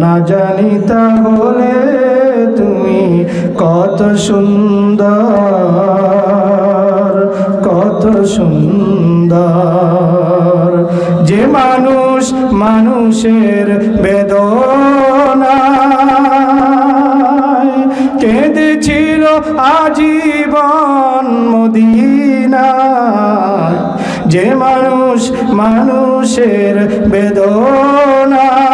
না জানি তাহলে তুমি কত সুন্দর, কত সুন্দর। যে মানুষ মানুষের বেদনায় কেঁদেছিল আজীবন মদিনায়, যে মানুষ মানুষের বেদনায়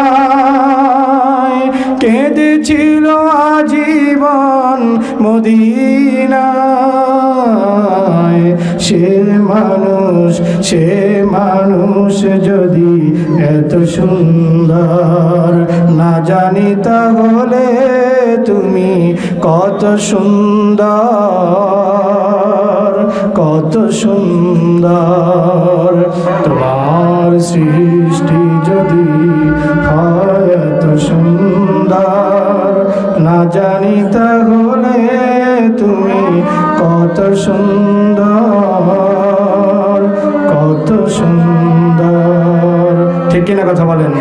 কেঁদেছিল আজীবন মদিনায়, সে মানুষ যদি এত সুন্দর, না জানি তাহলে তুমি কত সুন্দর, কত সুন্দর। তোমার সৃষ্টি যদি হয় এত সুন্দর, না জানি তাহলে তুমি কত সুন্দর, কত সুন্দর। ঠিক কিনা কথা বলেন?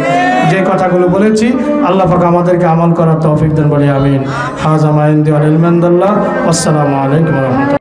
যে কথাগুলো বলেছি আল্লাহ পাক আমাদেরকে আমল করার তৌফিক দেন বলে আমিন। হাযা মা ইনদি ওয়া ইলমু ইনদাল্লাহ। আসসালামু আলাইকুম ওয়া রাহমাতুল্লাহ।